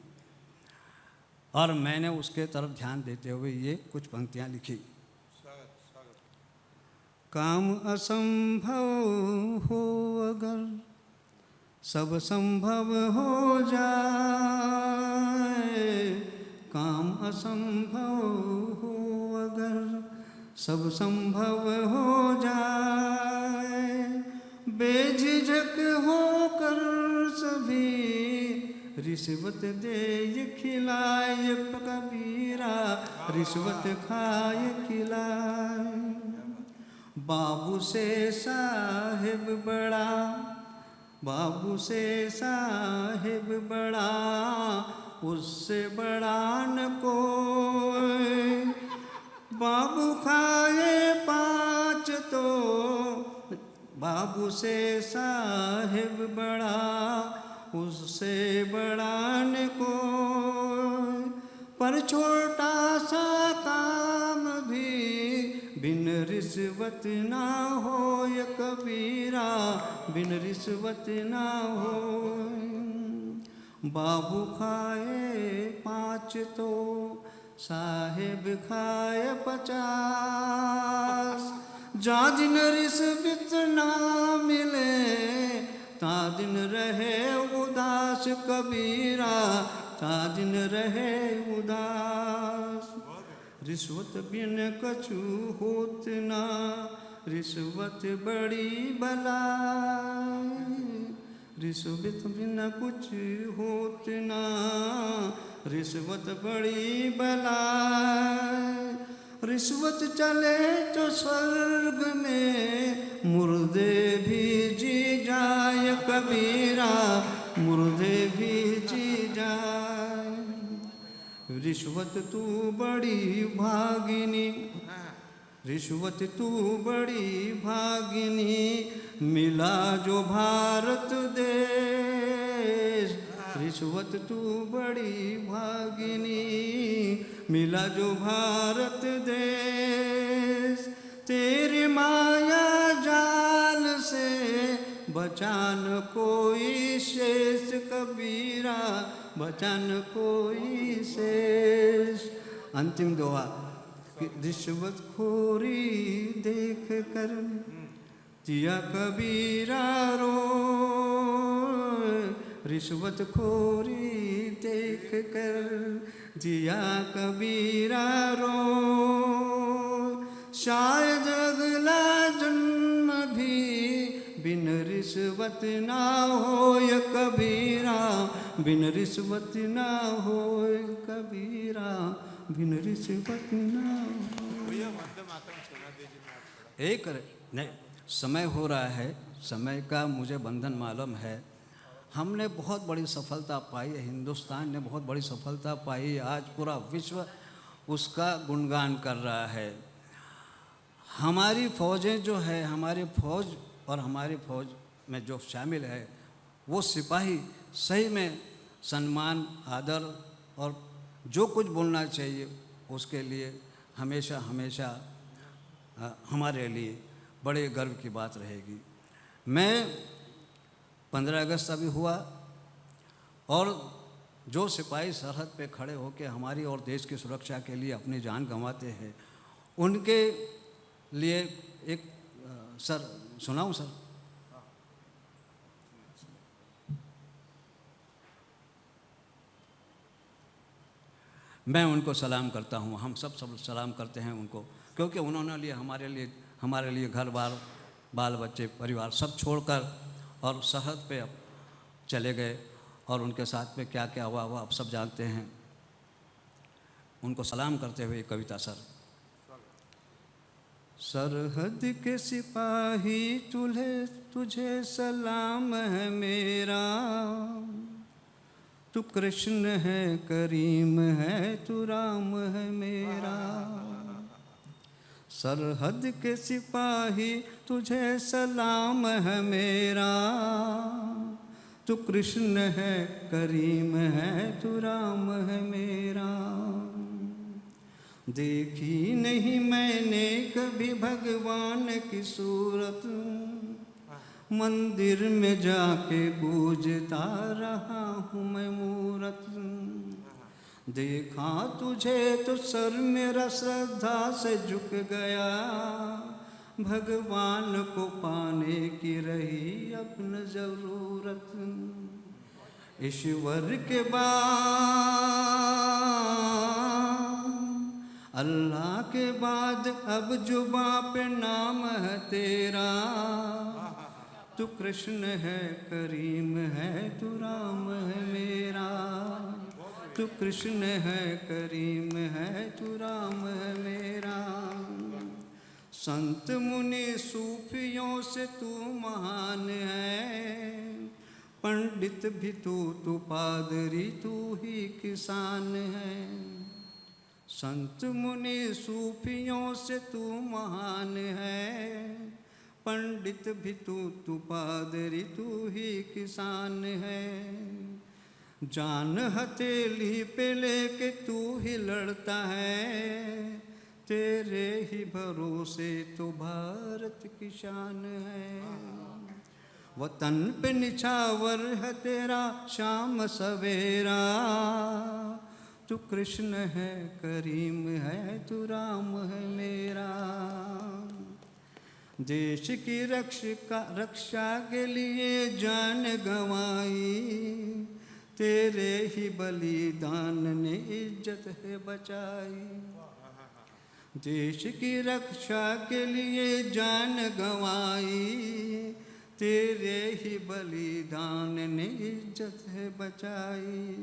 और मैंने उसके तरफ ध्यान देते हुए ये कुछ पंक्तियाँ लिखी। काम असंभव हो अगर सब संभव हो जाए, काम असंभव हो अगर सब संभव हो जाए, बेझिझक होकर सभी रिश्वत दे खिलाए कबीरा, रिश्वत खाए खिलाए। बाबू से साहिब बड़ा, बाबू से साहिब बड़ा, उससे बड़ा न कोई। बाबू खाए 5 तो बाबू से साहिब बड़ा, उससे बड़ा न कोई। पर छोटा सा काम भी बिन रिश्वत ना हो कबीरा, बिन रिश्वत ना हो। बाबू खाए 5 तो साहिब खाए 50। जा दिन रिश्वत ना मिले ता दिन रहे उदास कबीरा, ता दिन रहे उदास। रिश्वत बिन कछु होत ना, रिश्वत बड़ी बलाई। रिश्वत बिन कुछ होत ना, रिश्वत बड़ी बलाई। रिश्वत चले तो स्वर्ग में मुर्दे भी जी जाए कबीरा, मुर्दे भी जी जाए। रिश्वत तू बड़ी भागिनी, रिश्वत तू बड़ी भागिनी, मिला जो भारत देश। रिश्वत तू बड़ी भागिनी, मिला जो भारत देश। तेरी माया जाल से बचान कोई शेष कबीरा, बचान कोई शेष। अंतिम दोहा कि रिश्वत खोरी देख कर जिया कबीरा रोए रिश्वत खोरी देख कर, जिया कबीरा रोए शायद अगला जन्म भी बिन रिश्वत ना होय कबीरा, बिन रिश्वत ना होय कबीरा, बिन रिश्वत ना होय। एक नहीं, समय हो रहा है, समय का मुझे बंधन मालूम है। हमने बहुत बड़ी सफलता पाई है, हिंदुस्तान ने बहुत बड़ी सफलता पाई, आज पूरा विश्व उसका गुणगान कर रहा है। हमारी फौजें जो है, हमारी फौज और हमारी फौज में जो शामिल है वो सिपाही सही में सम्मान, आदर और जो कुछ बोलना चाहिए उसके लिए हमेशा हमेशा हमारे लिए बड़े गर्व की बात रहेगी। मैं 15 अगस्त अभी हुआ और जो सिपाही सरहद पे खड़े होकर हमारी और देश की सुरक्षा के लिए अपनी जान गंवाते हैं, उनके लिए एक सर सुनाऊं सर? मैं उनको सलाम करता हूँ, हम सब सलाम करते हैं उनको, क्योंकि उन्होंने हमारे लिए घर बार बाल बच्चे परिवार सब छोड़कर और सरहद पे अब चले गए और उनके साथ में क्या क्या हुआ आप सब जानते हैं। उनको सलाम करते हुए कविता सर। सरहद के सिपाही तुझे सलाम है मेरा, तू कृष्ण है करीम है तू राम है मेरा। सरहद के सिपाही तुझे सलाम है मेरा, तू कृष्ण है करीम है तू राम है मेरा। देखी नहीं मैंने कभी भगवान की सूरत, मंदिर में जाके पूजता रहा हूँ मैं मूरत। देखा तुझे तो सर मेरा श्रद्धा से झुक गया, भगवान को पाने की रही अपनी जरूरत। ईश्वर के बाद अल्लाह के बाद अब जुबां पे नाम है तेरा, तू कृष्ण है करीम है तू राम है मेरा। तू कृष्ण है करीम है तू राम है मेरा। संत मुनि सूफियों से तू महान है, पंडित भी तू पादरी तू ही किसान है। संत मुनि सूफियों से तू महान है, पंडित भी तू पादरी तू ही किसान है। जान हथेली पे लेके तू ही लड़ता है, तेरे ही भरोसे तो भारत की शान है। वतन पे निछावर है तेरा शाम सवेरा, तू कृष्ण है करीम है तू राम है मेरा। देश की रक्षा के लिए जान गंवाई, तेरे ही बलिदान ने इज्जत है बचाई। देश की रक्षा के लिए जान गंवाई, तेरे ही बलिदान ने इज्जत है बचाई।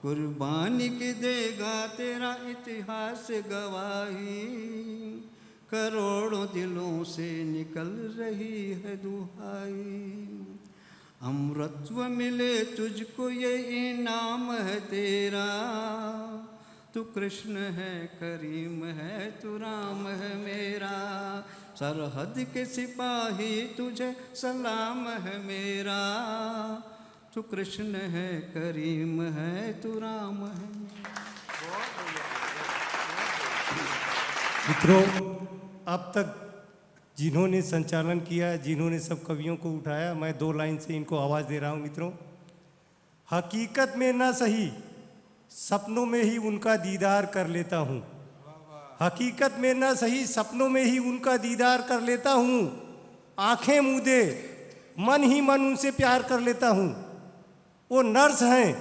कुर्बानी की देगा तेरा इतिहास गवाही, करोड़ों दिलों से निकल रही है दुहाई। अमृतत्व मिले तुझको ये इनाम है तेरा, तू कृष्ण है करीम है तू राम है मेरा। सरहद के सिपाही तुझे सलाम है मेरा, तू कृष्ण है करीम है तू राम है। मित्रों, अब तक जिन्होंने संचालन किया, जिन्होंने सब कवियों को उठाया, मैं 2 लाइन से इनको आवाज़ दे रहा हूँ। मित्रों, हकीकत में ना सही सपनों में ही उनका दीदार कर लेता हूँ। हकीकत में ना सही सपनों में ही उनका दीदार कर लेता हूँ। आंखें मूंदे मन ही मन उनसे प्यार कर लेता हूँ। वो नर्स हैं,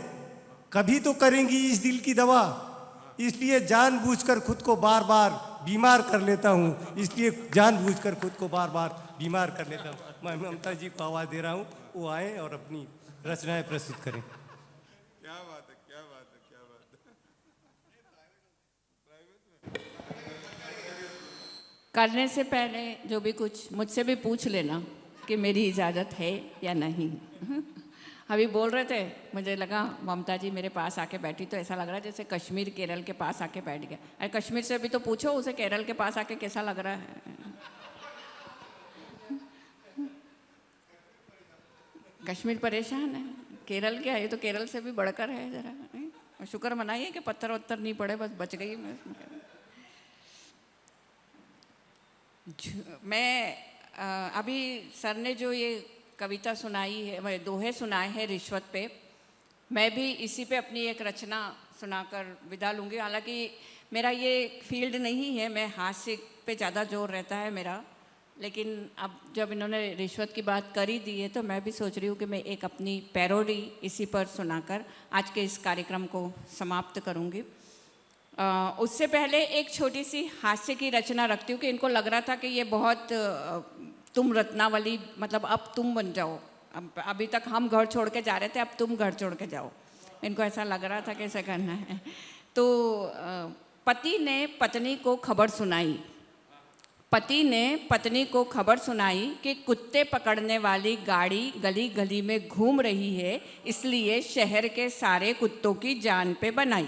कभी तो करेंगी इस दिल की दवा, इसलिए जानबूझकर खुद को बार बार बीमार कर लेता हूँ, इसलिए जानबूझकर खुद को बार बार बीमार कर लेता हूँ। मैं ममता जी को आवाज़ दे रहा हूँ, वो आए और अपनी रचनाएं प्रस्तुत करें। क्या बात है, क्या बात है, क्या बात है। करने से पहले जो भी कुछ मुझसे भी पूछ लेना कि मेरी इजाज़त है या नहीं। अभी बोल रहे थे, मुझे लगा ममता जी मेरे पास आके बैठी तो ऐसा लग रहा है जैसे कश्मीर केरल के पास आके बैठ गया। अरे कश्मीर से भी तो पूछो उसे केरल के पास आके कैसा लग रहा है। कश्मीर परेशान है, केरल क्या है, ये तो केरल से भी बढ़कर है जरा। नहीं? शुक्र मनाइए कि पत्थर वत्थर नहीं पड़े, बस बच गई मैं। अभी सर ने जो ये कविता सुनाई है, दोहे सुनाए हैं रिश्वत पे, मैं भी इसी पे अपनी एक रचना सुनाकर विदा लूँगी। हालांकि मेरा ये फील्ड नहीं है, मैं हास्य पे ज़्यादा जोर रहता है मेरा, लेकिन अब जब इन्होंने रिश्वत की बात कर ही दी है तो मैं भी सोच रही हूँ कि मैं एक अपनी पैरोडी इसी पर सुनाकर आज के इस कार्यक्रम को समाप्त करूँगी। उससे पहले एक छोटी सी हास्य की रचना रखती हूँ कि इनको लग रहा था कि ये बहुत तुम रत्नावली, मतलब अब तुम बन जाओ, अभी तक हम घर छोड़ के जा रहे थे, अब तुम घर छोड़ के जाओ, इनको ऐसा लग रहा था कैसे करना है। तो पति ने पत्नी को खबर सुनाई, पति ने पत्नी को खबर सुनाई कि कुत्ते पकड़ने वाली गाड़ी गली गली में घूम रही है, इसलिए शहर के सारे कुत्तों की जान पे बनाई।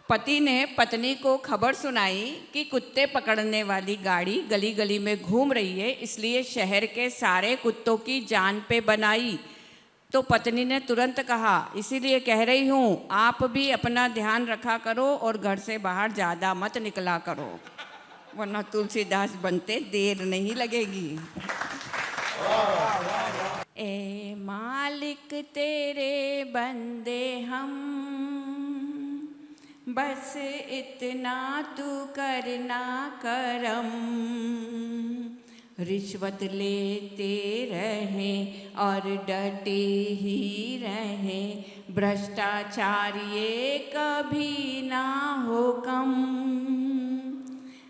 पति ने पत्नी को खबर सुनाई कि कुत्ते पकड़ने वाली गाड़ी गली गली में घूम रही है, इसलिए शहर के सारे कुत्तों की जान पे बनाई। तो पत्नी ने तुरंत कहा, इसीलिए कह रही हूँ आप भी अपना ध्यान रखा करो और घर से बाहर ज़्यादा मत निकला करो, वरना तुलसीदास बनते देर नहीं लगेगी। ए मालिक तेरे बंदे हम, बस इतना तू करना करम। रिश्वत लेते रहें और डटे ही रहें, भ्रष्टाचार ये कभी ना हो कम।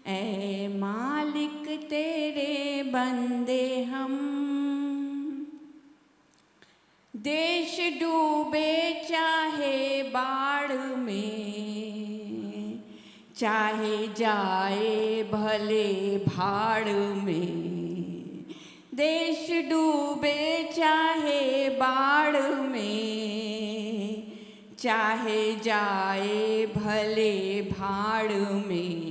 ए मालिक तेरे बंदे हम, देश डूबे चाहे बाढ़ में, चाहे जाए भले भाड़ में। देश डूबे चाहे बाढ़ में, चाहे जाए भले भाड़ में।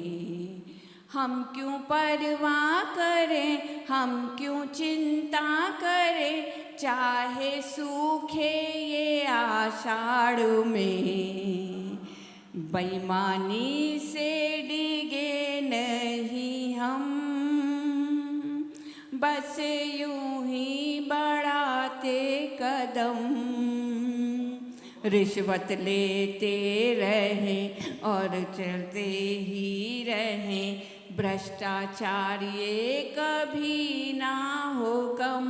हम क्यों परवाह करें, हम क्यों चिंता करें, चाहे सूखे ये आषाढ़ में। बेईमानी से डिगे नहीं हम, बस यूं ही बढ़ाते कदम। रिश्वत लेते रहें और चलते ही रहें, भ्रष्टाचार ये कभी ना हो कम।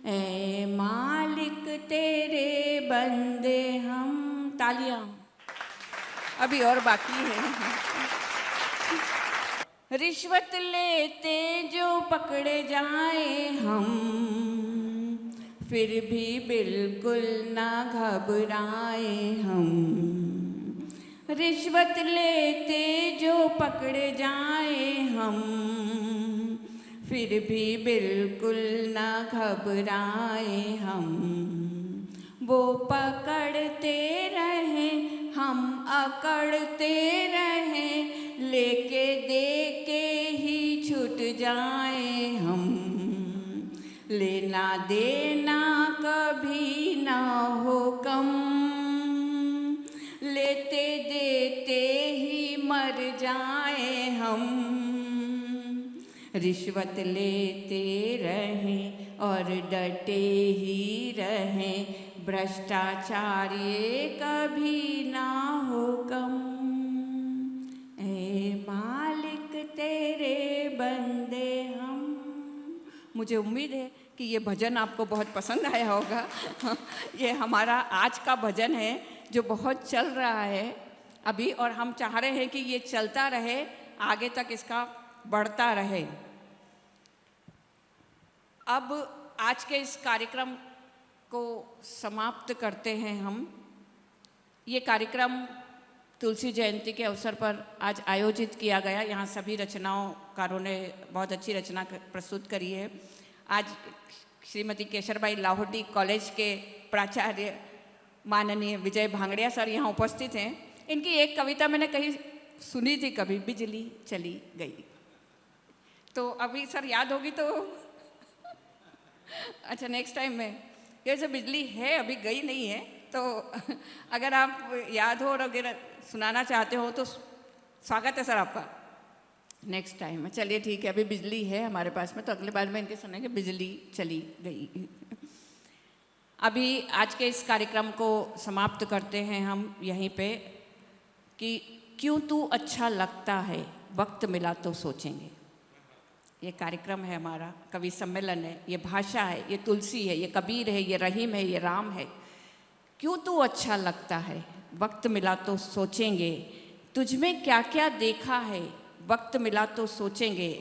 ए मालिक तेरे बंदे हम। तालियां, अभी और बाकी है। रिश्वत लेते जो पकड़े जाए हम, फिर भी बिल्कुल ना घबराए हम। रिश्वत लेते जो पकड़े जाए हम, फिर भी बिल्कुल ना घबराए हम। वो पकड़ते रहें हम अकड़ते रहें, लेके दे के ही छूट जाए हम। लेना देना कभी ना हो कम, लेते देते ही मर जाए हम। रिश्वत लेते रहें और डटे ही रहें, भ्रष्टाचार ये कभी ना हो कम। ए मालिक तेरे बंदे हम। मुझे उम्मीद है कि ये भजन आपको बहुत पसंद आया होगा। ये हमारा आज का भजन है जो बहुत चल रहा है अभी, और हम चाह रहे हैं कि ये चलता रहे, आगे तक इसका बढ़ता रहे। अब आज के इस कार्यक्रम को समाप्त करते हैं हम। ये कार्यक्रम तुलसी जयंती के अवसर पर आज आयोजित किया गया। यहाँ सभी रचनाकारों ने बहुत अच्छी रचना प्रस्तुत करी है। आज श्रीमती केशरबाई लाहौटी कॉलेज के प्राचार्य माननीय विजय भांगड़िया सर यहाँ उपस्थित हैं। इनकी एक कविता मैंने कहीं सुनी थी कभी, बिजली चली गई, तो अभी सर याद होगी तो अच्छा नेक्स्ट टाइम में, जैसे बिजली है अभी गई नहीं है, तो अगर आप याद हो और अगर सुनाना चाहते हो तो स्वागत है सर आपका नेक्स्ट टाइम में। चलिए ठीक है, अभी बिजली है हमारे पास में, तो अगले बार में इनके सुनेंगे बिजली चली गई। अभी आज के इस कार्यक्रम को समाप्त करते हैं हम यहीं पे कि क्यों तू अच्छा लगता है, वक्त मिला तो सोचेंगे। ये कार्यक्रम है हमारा, कवि सम्मेलन है, ये भाषा है, ये तुलसी है, ये कबीर है, ये रहीम है, ये राम है। क्यों तू अच्छा लगता है, वक्त मिला तो सोचेंगे। तुझ में क्या क्या देखा है, वक्त मिला तो सोचेंगे।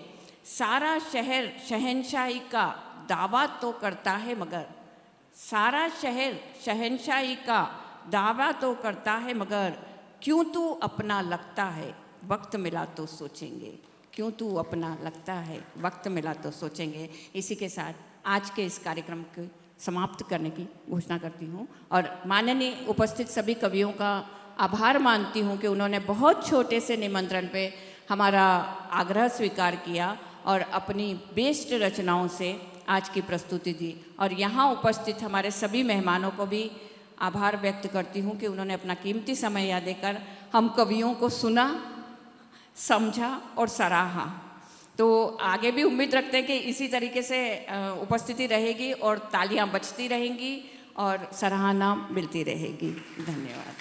सारा शहर शहंशाही का दावा तो करता है मगर, सारा शहर शहंशाही का दावा तो करता है मगर, क्यों तू अपना लगता है, वक्त मिला तो सोचेंगे। क्यों तू अपना लगता है, वक्त मिला तो सोचेंगे। इसी के साथ आज के इस कार्यक्रम को समाप्त करने की घोषणा करती हूँ और माननीय उपस्थित सभी कवियों का आभार मानती हूँ कि उन्होंने बहुत छोटे से निमंत्रण पे हमारा आग्रह स्वीकार किया और अपनी बेस्ट रचनाओं से आज की प्रस्तुति दी। और यहाँ उपस्थित हमारे सभी मेहमानों को भी आभार व्यक्त करती हूँ कि उन्होंने अपना कीमती समय याद देकर हम कवियों को सुना, समझा और सराहा। तो आगे भी उम्मीद रखते हैं कि इसी तरीके से उपस्थिति रहेगी और तालियां बजती रहेंगी और सराहना मिलती रहेगी। धन्यवाद।